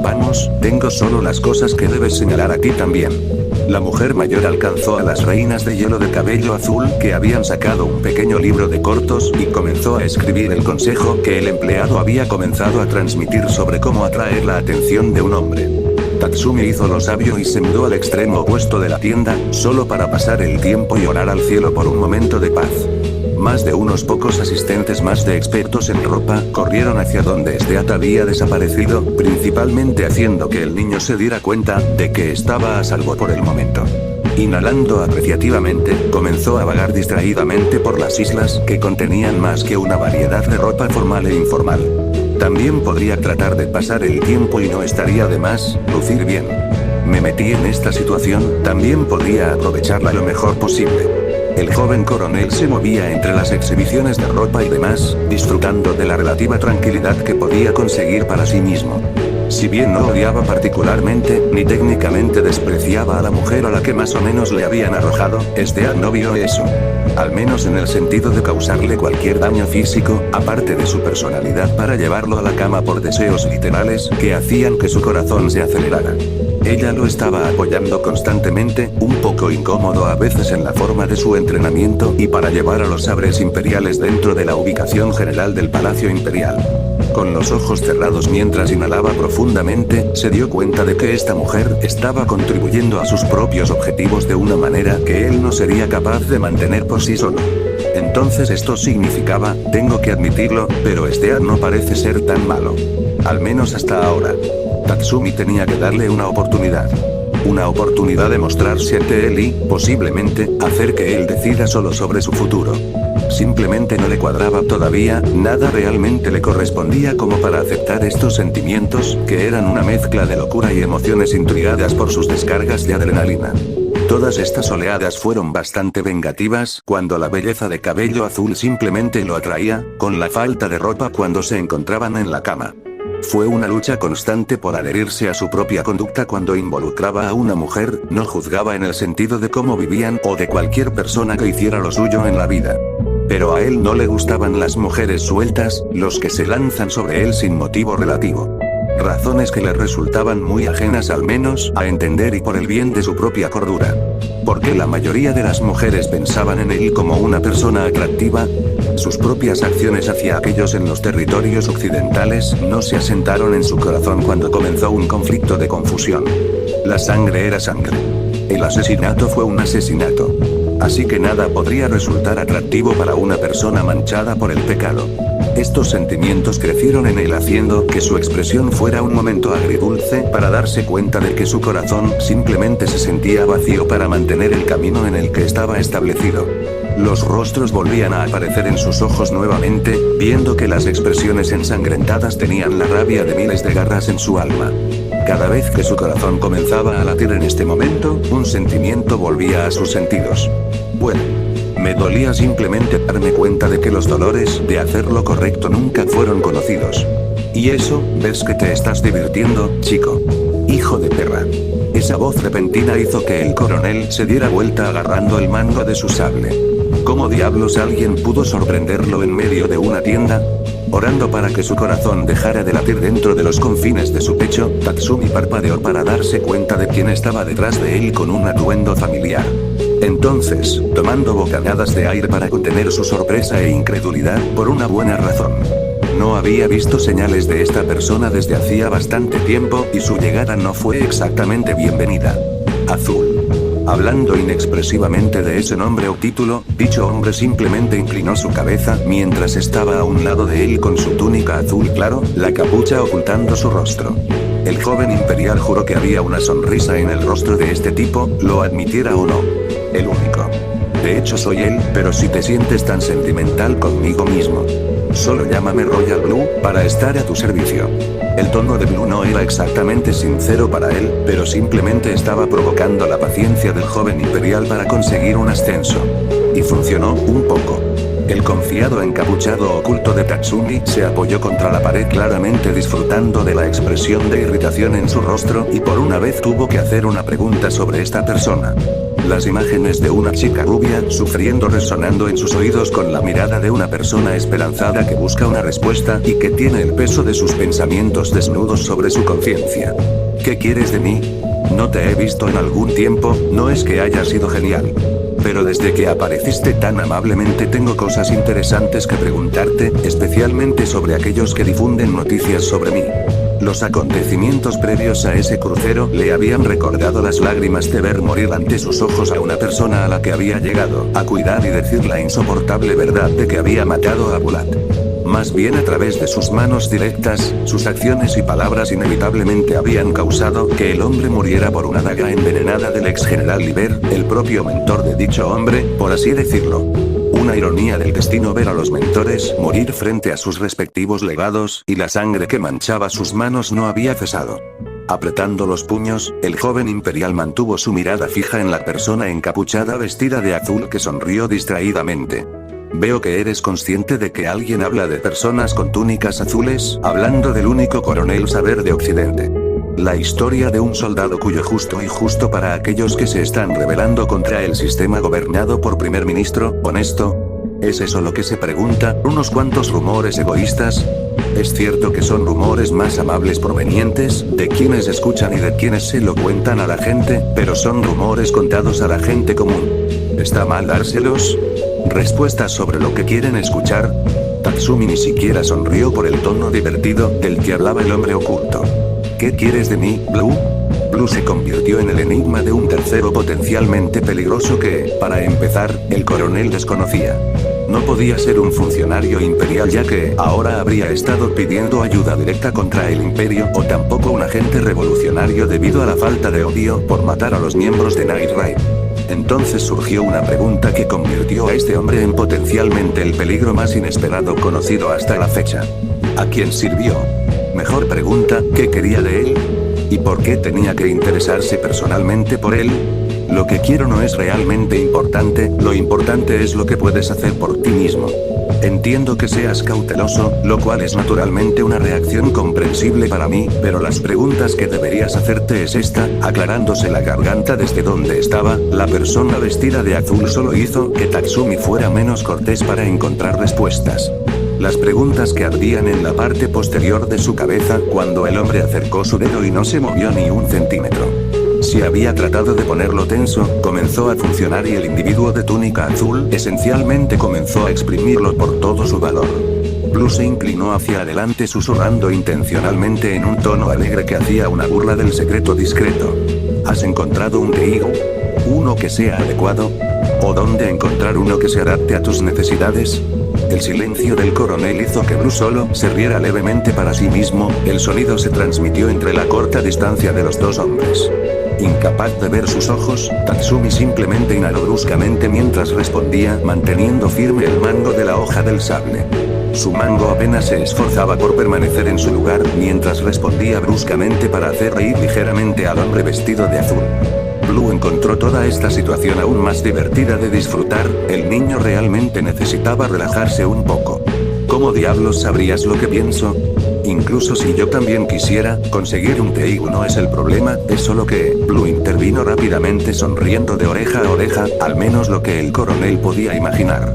Vamos, tengo solo las cosas que debes señalar a ti también. La mujer mayor alcanzó a las reinas de hielo de cabello azul que habían sacado un pequeño libro de cortos y comenzó a escribir el consejo que el empleado había comenzado a transmitir sobre cómo atraer la atención de un hombre. Tatsumi hizo lo sabio y se mudó al extremo opuesto de la tienda, solo para pasar el tiempo y orar al cielo por un momento de paz. Más de unos pocos asistentes más de expertos en ropa corrieron hacia donde Stead había desaparecido, principalmente haciendo que el niño se diera cuenta de que estaba a salvo por el momento. Inhalando apreciativamente, comenzó a vagar distraídamente por las islas que contenían más que una variedad de ropa formal e informal. También podría tratar de pasar el tiempo y no estaría de más lucir bien. Me metí en esta situación, también podría aprovecharla lo mejor posible. El joven coronel se movía entre las exhibiciones de ropa y demás, disfrutando de la relativa tranquilidad que podía conseguir para sí mismo. Si bien no odiaba particularmente, ni técnicamente despreciaba a la mujer a la que más o menos le habían arrojado, Stead no vio eso. Al menos en el sentido de causarle cualquier daño físico, aparte de su personalidad para llevarlo a la cama por deseos literales, que hacían que su corazón se acelerara. Ella lo estaba apoyando constantemente, un poco incómodo a veces en la forma de su entrenamiento y para llevar a los sabres imperiales dentro de la ubicación general del Palacio Imperial. Con los ojos cerrados mientras inhalaba profundamente, se dio cuenta de que esta mujer estaba contribuyendo a sus propios objetivos de una manera que él no sería capaz de mantener por sí solo. Entonces esto significaba, tengo que admitirlo, pero Stead no parece ser tan malo. Al menos hasta ahora. Tatsumi tenía que darle una oportunidad. Una oportunidad de mostrarse ante él y, posiblemente, hacer que él decida solo sobre su futuro. Simplemente no le cuadraba todavía, nada realmente le correspondía como para aceptar estos sentimientos, que eran una mezcla de locura y emociones intrigadas por sus descargas de adrenalina. Todas estas oleadas fueron bastante vengativas cuando la belleza de cabello azul simplemente lo atraía, con la falta de ropa cuando se encontraban en la cama. Fue una lucha constante por adherirse a su propia conducta cuando involucraba a una mujer, no juzgaba en el sentido de cómo vivían o de cualquier persona que hiciera lo suyo en la vida. Pero a él no le gustaban las mujeres sueltas, los que se lanzan sobre él sin motivo relativo. Razones que le resultaban muy ajenas al menos a entender y por el bien de su propia cordura. Porque la mayoría de las mujeres pensaban en él como una persona atractiva. Sus propias acciones hacia aquellos en los territorios occidentales no se asentaron en su corazón cuando comenzó un conflicto de confusión. La sangre era sangre. El asesinato fue un asesinato. Así que nada podría resultar atractivo para una persona manchada por el pecado. Estos sentimientos crecieron en él haciendo que su expresión fuera un momento agridulce para darse cuenta de que su corazón simplemente se sentía vacío para mantener el camino en el que estaba establecido. Los rostros volvían a aparecer en sus ojos nuevamente, viendo que las expresiones ensangrentadas tenían la rabia de miles de garras en su alma. Cada vez que su corazón comenzaba a latir en este momento, un sentimiento volvía a sus sentidos. Bueno. Me dolía simplemente darme cuenta de que los dolores de hacer lo correcto nunca fueron conocidos. Y eso, ¿ves que te estás divirtiendo, chico? Hijo de perra. Esa voz repentina hizo que el coronel se diera vuelta agarrando el mango de su sable. ¿Cómo diablos alguien pudo sorprenderlo en medio de una tienda? Orando para que su corazón dejara de latir dentro de los confines de su pecho, Tatsumi parpadeó para darse cuenta de quién estaba detrás de él con un atuendo familiar. Entonces, tomando bocanadas de aire para contener su sorpresa e incredulidad, por una buena razón. No había visto señales de esta persona desde hacía bastante tiempo, y su llegada no fue exactamente bienvenida. Azul. Hablando inexpresivamente de ese nombre o título, dicho hombre simplemente inclinó su cabeza mientras estaba a un lado de él con su túnica azul claro, la capucha ocultando su rostro. El joven imperial juró que había una sonrisa en el rostro de este tipo, lo admitiera o no. El único. De hecho soy él, pero si te sientes tan sentimental conmigo mismo. Solo llámame Royal Blue, para estar a tu servicio. El tono de Blue no era exactamente sincero para él, pero simplemente estaba provocando la paciencia del joven imperial para conseguir un ascenso. Y funcionó, un poco. El confiado encapuchado oculto de Tatsumi se apoyó contra la pared claramente disfrutando de la expresión de irritación en su rostro y por una vez tuvo que hacer una pregunta sobre esta persona. Las imágenes de una chica rubia sufriendo resonando en sus oídos con la mirada de una persona esperanzada que busca una respuesta y que tiene el peso de sus pensamientos desnudos sobre su conciencia. ¿Qué quieres de mí? No te he visto en algún tiempo, no es que haya sido genial. Pero desde que apareciste tan amablemente tengo cosas interesantes que preguntarte, especialmente sobre aquellos que difunden noticias sobre mí. Los acontecimientos previos a ese crucero le habían recordado las lágrimas de ver morir ante sus ojos a una persona a la que había llegado a cuidar y decir la insoportable verdad de que había matado a Bulat. Más bien a través de sus manos directas, sus acciones y palabras inevitablemente habían causado que el hombre muriera por una daga envenenada del ex general Liber, el propio mentor de dicho hombre, por así decirlo. Una ironía del destino ver a los mentores morir frente a sus respectivos legados, y la sangre que manchaba sus manos no había cesado. Apretando los puños, el joven imperial mantuvo su mirada fija en la persona encapuchada vestida de azul que sonrió distraídamente. Veo que eres consciente de que alguien habla de personas con túnicas azules, hablando del único coronel saber de Occidente. La historia de un soldado cuyo justo y justo para aquellos que se están rebelando contra el sistema gobernado por primer ministro, honesto. ¿Es eso lo que se pregunta? ¿Unos cuantos rumores egoístas? Es cierto que son rumores más amables provenientes de quienes escuchan y de quienes se lo cuentan a la gente, pero son rumores contados a la gente común. ¿Está mal dárselos? Respuestas sobre lo que quieren escuchar. Tatsumi ni siquiera sonrió por el tono divertido del que hablaba el hombre oculto. ¿Qué quieres de mí, Blue? Blue se convirtió en el enigma de un tercero potencialmente peligroso que, para empezar, el coronel desconocía. No podía ser un funcionario imperial ya que ahora habría estado pidiendo ayuda directa contra el imperio o tampoco un agente revolucionario debido a la falta de odio por matar a los miembros de Night Raid. Entonces surgió una pregunta que convirtió a este hombre en potencialmente el peligro más inesperado conocido hasta la fecha. ¿A quién sirvió? Mejor pregunta, ¿qué quería de él? ¿Y por qué tenía que interesarse personalmente por él? Lo que quiero no es realmente importante, lo importante es lo que puedes hacer por ti mismo. Entiendo que seas cauteloso, lo cual es naturalmente una reacción comprensible para mí, pero las preguntas que deberías hacerte es esta, aclarándose la garganta desde donde estaba, la persona vestida de azul solo hizo que Tatsumi fuera menos cortés para encontrar respuestas. Las preguntas que ardían en la parte posterior de su cabeza cuando el hombre acercó su dedo y no se movió ni un centímetro. Si había tratado de ponerlo tenso, comenzó a funcionar y el individuo de túnica azul esencialmente comenzó a exprimirlo por todo su valor. Blue se inclinó hacia adelante susurrando intencionalmente en un tono alegre que hacía una burla del secreto discreto. ¿Has encontrado un Teigu? ¿Uno que sea adecuado? ¿O dónde encontrar uno que se adapte a tus necesidades? El silencio del coronel hizo que Blue solo se riera levemente para sí mismo, el sonido se transmitió entre la corta distancia de los dos hombres. Incapaz de ver sus ojos, Tatsumi simplemente inhaló bruscamente mientras respondía, manteniendo firme el mango de la hoja del sable. Su mango apenas se esforzaba por permanecer en su lugar, mientras respondía bruscamente para hacer reír ligeramente al hombre vestido de azul. Blue encontró toda esta situación aún más divertida de disfrutar, el niño realmente necesitaba relajarse un poco. ¿Cómo diablos sabrías lo que pienso? Incluso si yo también quisiera, conseguir un Teigu no es el problema, es solo que, Blue intervino rápidamente sonriendo de oreja a oreja, al menos lo que el coronel podía imaginar.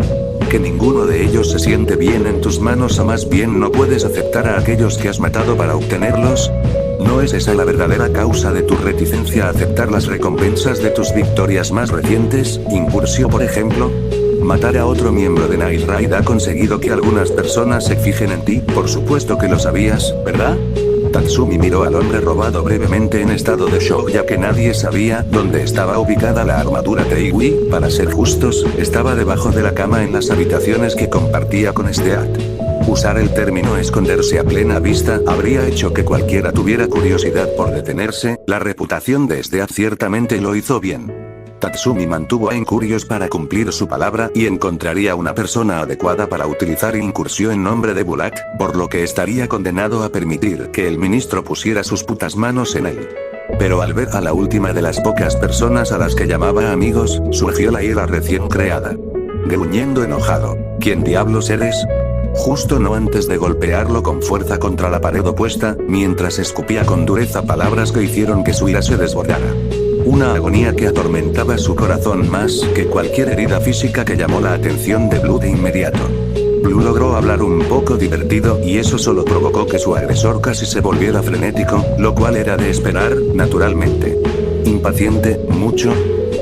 Que ninguno de ellos se siente bien en tus manos o más bien no puedes aceptar a aquellos que has matado para obtenerlos. ¿No es esa la verdadera causa de tu reticencia a aceptar las recompensas de tus victorias más recientes, Incursio por ejemplo? Matar a otro miembro de Night Raid ha conseguido que algunas personas se fijen en ti, por supuesto que lo sabías, ¿verdad? Tatsumi miró al hombre robado brevemente en estado de shock ya que nadie sabía dónde estaba ubicada la armadura Teigu, para ser justos, estaba debajo de la cama en las habitaciones que compartía con Stead. Usar el término esconderse a plena vista habría hecho que cualquiera tuviera curiosidad por detenerse, la reputación de Stead ciertamente lo hizo bien. Tatsumi mantuvo a Incurios para cumplir su palabra y encontraría una persona adecuada para utilizar Incursio en nombre de Bulak, por lo que estaría condenado a permitir que el ministro pusiera sus putas manos en él. Pero al ver a la última de las pocas personas a las que llamaba amigos, surgió la ira recién creada. Gruñendo enojado, ¿quién diablos eres? Justo no antes de golpearlo con fuerza contra la pared opuesta, mientras escupía con dureza palabras que hicieron que su ira se desbordara. Una agonía que atormentaba su corazón más que cualquier herida física que llamó la atención de Blue de inmediato. Blue logró hablar un poco divertido y eso solo provocó que su agresor casi se volviera frenético, lo cual era de esperar, naturalmente. Impaciente, mucho.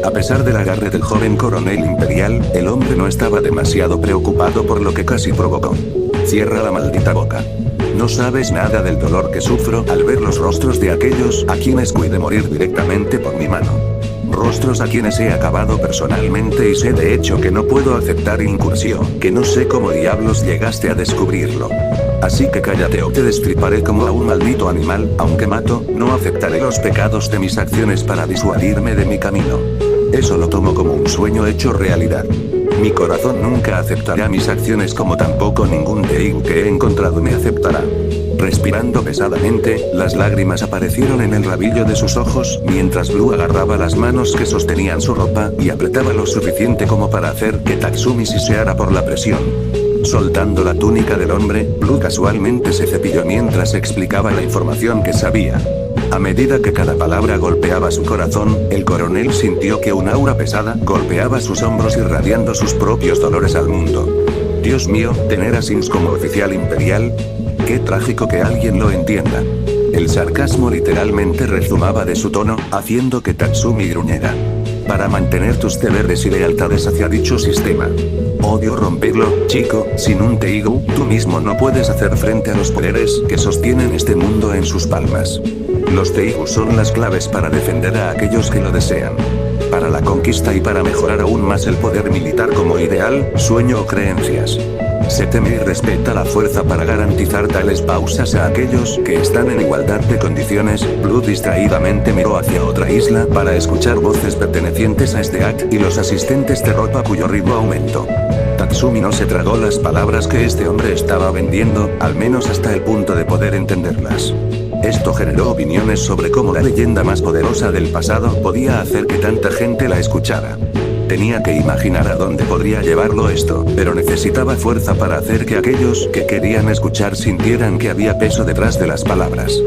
A pesar del agarre del joven coronel imperial, el hombre no estaba demasiado preocupado por lo que casi provocó. Cierra la maldita boca. No sabes nada del dolor que sufro al ver los rostros de aquellos a quienes cuidé morir directamente por mi mano. Rostros a quienes he acabado personalmente y sé de hecho que no puedo aceptar Incursión, que no sé cómo diablos llegaste a descubrirlo. Así que cállate o te destriparé como a un maldito animal, aunque mato, no aceptaré los pecados de mis acciones para disuadirme de mi camino. Eso lo tomo como un sueño hecho realidad. Mi corazón nunca aceptará mis acciones como tampoco ningún Teigu que he encontrado me aceptará. Respirando pesadamente, las lágrimas aparecieron en el rabillo de sus ojos, mientras Blue agarraba las manos que sostenían su ropa, y apretaba lo suficiente como para hacer que Tatsumi siseara por la presión. Soltando la túnica del hombre, Blue casualmente se cepilló mientras explicaba la información que sabía. A medida que cada palabra golpeaba su corazón, el coronel sintió que un aura pesada golpeaba sus hombros irradiando sus propios dolores al mundo. Dios mío, ¿tener a Sims como oficial imperial? Qué trágico que alguien lo entienda. El sarcasmo literalmente rezumaba de su tono, haciendo que Tatsumi gruñera. Para mantener tus deberes y lealtades hacia dicho sistema. Odio romperlo, chico, sin un Teigu, tú mismo no puedes hacer frente a los poderes que sostienen este mundo en sus palmas. Los Teigu son las claves para defender a aquellos que lo desean. Para la conquista y para mejorar aún más el poder militar como ideal, sueño o creencias. Se teme y respeta la fuerza para garantizar tales pausas a aquellos que están en igualdad de condiciones. Blue distraídamente miró hacia otra isla para escuchar voces pertenecientes a este act y los asistentes de ropa cuyo ritmo aumentó. Tatsumi no se tragó las palabras que este hombre estaba vendiendo, al menos hasta el punto de poder entenderlas. Esto generó opiniones sobre cómo la leyenda más poderosa del pasado podía hacer que tanta gente la escuchara. Tenía que imaginar a dónde podría llevarlo esto, pero necesitaba fuerza para hacer que aquellos que querían escuchar sintieran que había peso detrás de las palabras.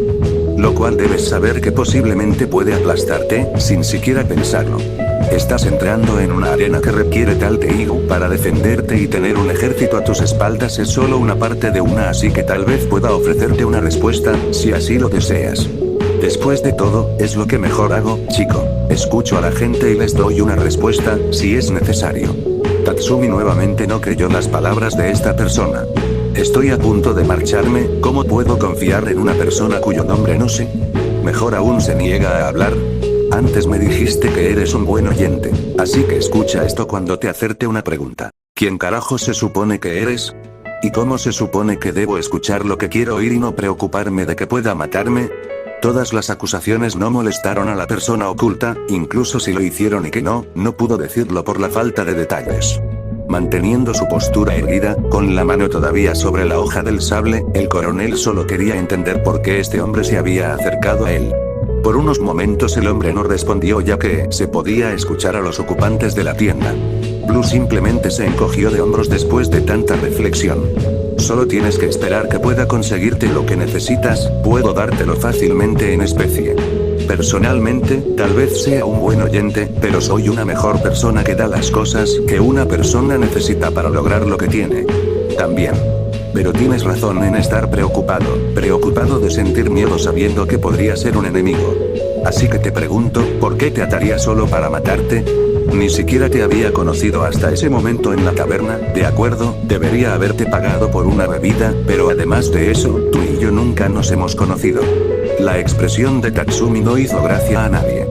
Lo cual debes saber que posiblemente puede aplastarte, sin siquiera pensarlo. Estás entrando en una arena que requiere tal Teigu para defenderte y tener un ejército a tus espaldas es solo una parte de una, así que tal vez pueda ofrecerte una respuesta, si así lo deseas. Después de todo, es lo que mejor hago, chico. Escucho a la gente y les doy una respuesta, si es necesario. Tatsumi nuevamente no creyó las palabras de esta persona. Estoy a punto de marcharme, ¿cómo puedo confiar en una persona cuyo nombre no sé? Mejor aún se niega a hablar. Antes me dijiste que eres un buen oyente, así que escucha esto cuando te acerte una pregunta. ¿Quién carajo se supone que eres? ¿Y cómo se supone que debo escuchar lo que quiero oír y no preocuparme de que pueda matarme? Todas las acusaciones no molestaron a la persona oculta, incluso si lo hicieron y que no pudo decirlo por la falta de detalles. Manteniendo su postura erguida, con la mano todavía sobre la hoja del sable, el coronel solo quería entender por qué este hombre se había acercado a él. Por unos momentos el hombre no respondió ya que se podía escuchar a los ocupantes de la tienda. Blue simplemente se encogió de hombros después de tanta reflexión. Solo tienes que esperar que pueda conseguirte lo que necesitas, puedo dártelo fácilmente en especie. Personalmente, tal vez sea un buen oyente, pero soy una mejor persona que da las cosas que una persona necesita para lograr lo que tiene. También. Pero tienes razón en estar preocupado de sentir miedo sabiendo que podría ser un enemigo. Así que te pregunto, ¿por qué te ataría solo para matarte? Ni siquiera te había conocido hasta ese momento en la taberna, de acuerdo, debería haberte pagado por una bebida, pero además de eso, tú y yo nunca nos hemos conocido. La expresión de Tatsumi no hizo gracia a nadie.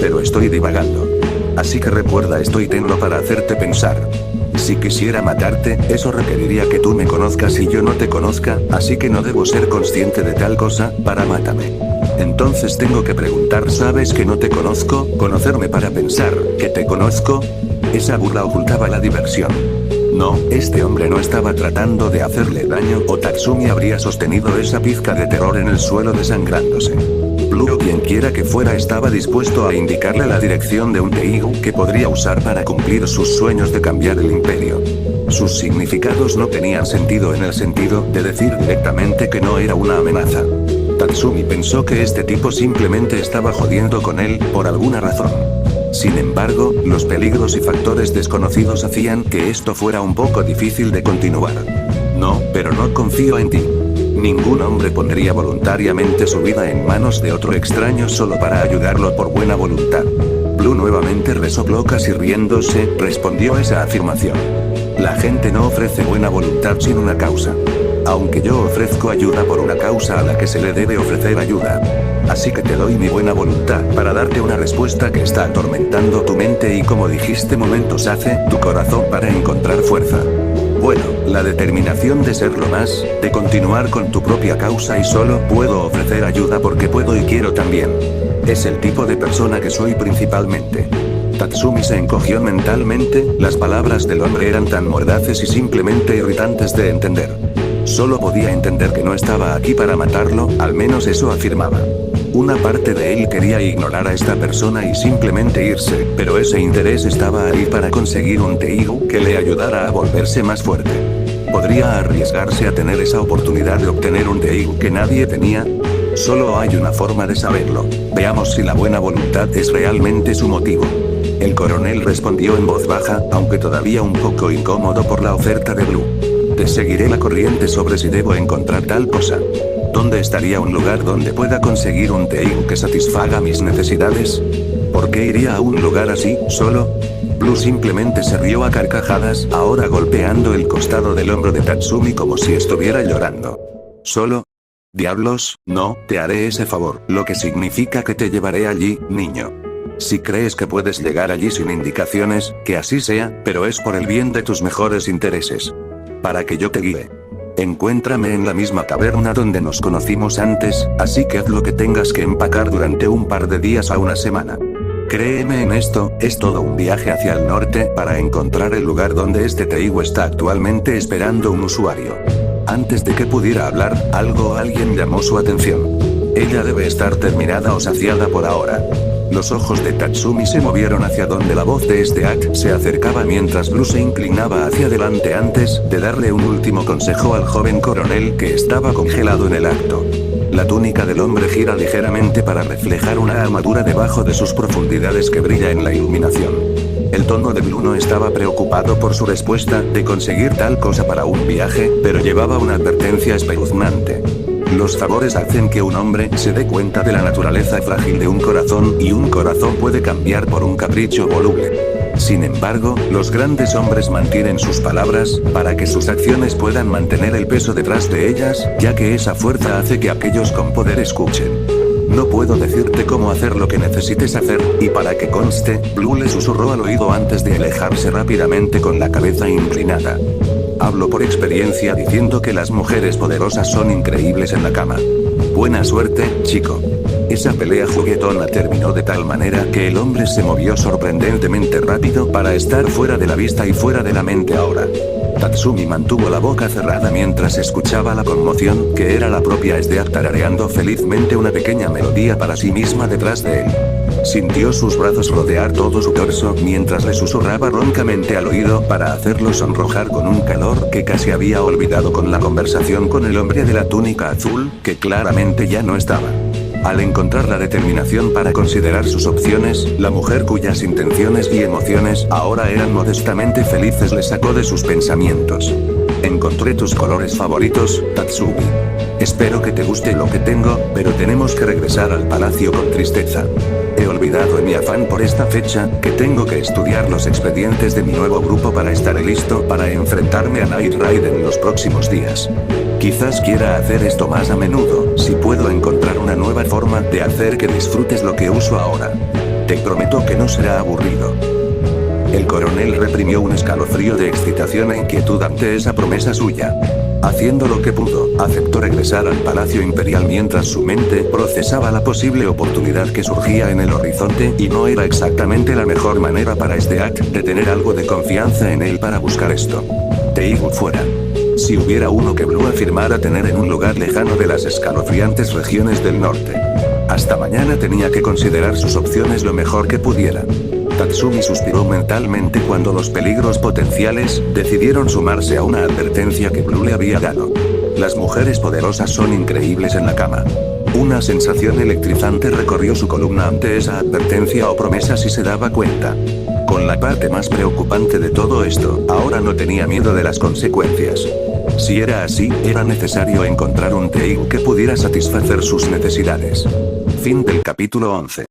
Pero estoy divagando. Así que recuerda esto y tenlo para hacerte pensar. Si quisiera matarte, eso requeriría que tú me conozcas y yo no te conozca, así que no debo ser consciente de tal cosa, para mátame. Entonces tengo que preguntar, ¿sabes que no te conozco? ¿Conocerme para pensar que te conozco? Esa burla ocultaba la diversión. No, este hombre no estaba tratando de hacerle daño o Tatsumi habría sostenido esa pizca de terror en el suelo desangrándose. Blue, quien quiera que fuera, estaba dispuesto a indicarle la dirección de un Teigu que podría usar para cumplir sus sueños de cambiar el imperio. Sus significados no tenían sentido en el sentido de decir directamente que no era una amenaza. Tatsumi pensó que este tipo simplemente estaba jodiendo con él, por alguna razón. Sin embargo, los peligros y factores desconocidos hacían que esto fuera un poco difícil de continuar. No, pero no confío en ti. Ningún hombre pondría voluntariamente su vida en manos de otro extraño solo para ayudarlo por buena voluntad. Blue nuevamente resopló casi riéndose, respondió esa afirmación. La gente no ofrece buena voluntad sin una causa. Aunque yo ofrezco ayuda por una causa a la que se le debe ofrecer ayuda. Así que te doy mi buena voluntad para darte una respuesta que está atormentando tu mente y, como dijiste momentos hace, tu corazón para encontrar fuerza. Bueno, la determinación de serlo más, de continuar con tu propia causa y solo puedo ofrecer ayuda porque puedo y quiero también. Es el tipo de persona que soy principalmente. Tatsumi se encogió mentalmente, las palabras del hombre eran tan mordaces y simplemente irritantes de entender. Solo podía entender que no estaba aquí para matarlo, al menos eso afirmaba. Una parte de él quería ignorar a esta persona y simplemente irse, pero ese interés estaba ahí para conseguir un Teigu que le ayudara a volverse más fuerte. ¿Podría arriesgarse a tener esa oportunidad de obtener un Teigu que nadie tenía? Solo hay una forma de saberlo. Veamos si la buena voluntad es realmente su motivo. El coronel respondió en voz baja, aunque todavía un poco incómodo por la oferta de Blue. Te seguiré la corriente sobre si debo encontrar tal cosa. ¿Dónde estaría un lugar donde pueda conseguir un Teigu que satisfaga mis necesidades? ¿Por qué iría a un lugar así, solo? Blue simplemente se rió a carcajadas, ahora golpeando el costado del hombro de Tatsumi como si estuviera llorando. ¿Solo? Diablos, no, te haré ese favor, lo que significa que te llevaré allí, niño. Si crees que puedes llegar allí sin indicaciones, que así sea, pero es por el bien de tus mejores intereses. Para que yo te guíe. Encuéntrame en la misma taberna donde nos conocimos antes, así que haz lo que tengas que empacar durante un par de días a una semana. Créeme en esto, es todo un viaje hacia el norte para encontrar el lugar donde este Teigu está actualmente esperando un usuario. Antes de que pudiera hablar, algo o alguien llamó su atención. Ella debe estar terminada o saciada por ahora. Los ojos de Tatsumi se movieron hacia donde la voz de este act se acercaba mientras Blue se inclinaba hacia adelante antes de darle un último consejo al joven coronel que estaba congelado en el acto. La túnica del hombre gira ligeramente para reflejar una armadura debajo de sus profundidades que brilla en la iluminación. El tono de Blue no estaba preocupado por su respuesta de conseguir tal cosa para un viaje, pero llevaba una advertencia espeluznante. Los favores hacen que un hombre se dé cuenta de la naturaleza frágil de un corazón y un corazón puede cambiar por un capricho voluble. Sin embargo, los grandes hombres mantienen sus palabras, para que sus acciones puedan mantener el peso detrás de ellas, ya que esa fuerza hace que aquellos con poder escuchen. No puedo decirte cómo hacer lo que necesites hacer, y para que conste, Blue le susurró al oído antes de alejarse rápidamente con la cabeza inclinada. Hablo por experiencia diciendo que las mujeres poderosas son increíbles en la cama. Buena suerte, chico. Esa pelea juguetona terminó de tal manera que el hombre se movió sorprendentemente rápido para estar fuera de la vista y fuera de la mente ahora. Tatsumi mantuvo la boca cerrada mientras escuchaba la conmoción, que era la propia Esdeac tarareando felizmente una pequeña melodía para sí misma detrás de él. Sintió sus brazos rodear todo su torso mientras le susurraba roncamente al oído para hacerlo sonrojar con un calor que casi había olvidado con la conversación con el hombre de la túnica azul, que claramente ya no estaba. Al encontrar la determinación para considerar sus opciones, la mujer cuyas intenciones y emociones ahora eran modestamente felices le sacó de sus pensamientos. Encontré tus colores favoritos, Tatsumi. Espero que te guste lo que tengo, pero tenemos que regresar al palacio con tristeza. He olvidado en mi afán por esta fecha, que tengo que estudiar los expedientes de mi nuevo grupo para estar listo para enfrentarme a Night Ride en los próximos días. Quizás quiera hacer esto más a menudo, si puedo encontrar una nueva forma de hacer que disfrutes lo que uso ahora. Te prometo que no será aburrido. El coronel reprimió un escalofrío de excitación e inquietud ante esa promesa suya. Haciendo lo que pudo, aceptó regresar al Palacio Imperial mientras su mente procesaba la posible oportunidad que surgía en el horizonte y no era exactamente la mejor manera para Esdeac de tener algo de confianza en él para buscar esto. Teigu fuera. Si hubiera uno que Blue afirmara tener en un lugar lejano de las escalofriantes regiones del norte. Hasta mañana tenía que considerar sus opciones lo mejor que pudiera. Tatsumi suspiró mentalmente cuando los peligros potenciales decidieron sumarse a una advertencia que Blue le había dado. Las mujeres poderosas son increíbles en la cama. Una sensación electrizante recorrió su columna ante esa advertencia o promesa si se daba cuenta. Con la parte más preocupante de todo esto, ahora no tenía miedo de las consecuencias. Si era así, era necesario encontrar un Teigu que pudiera satisfacer sus necesidades. Fin del capítulo 11.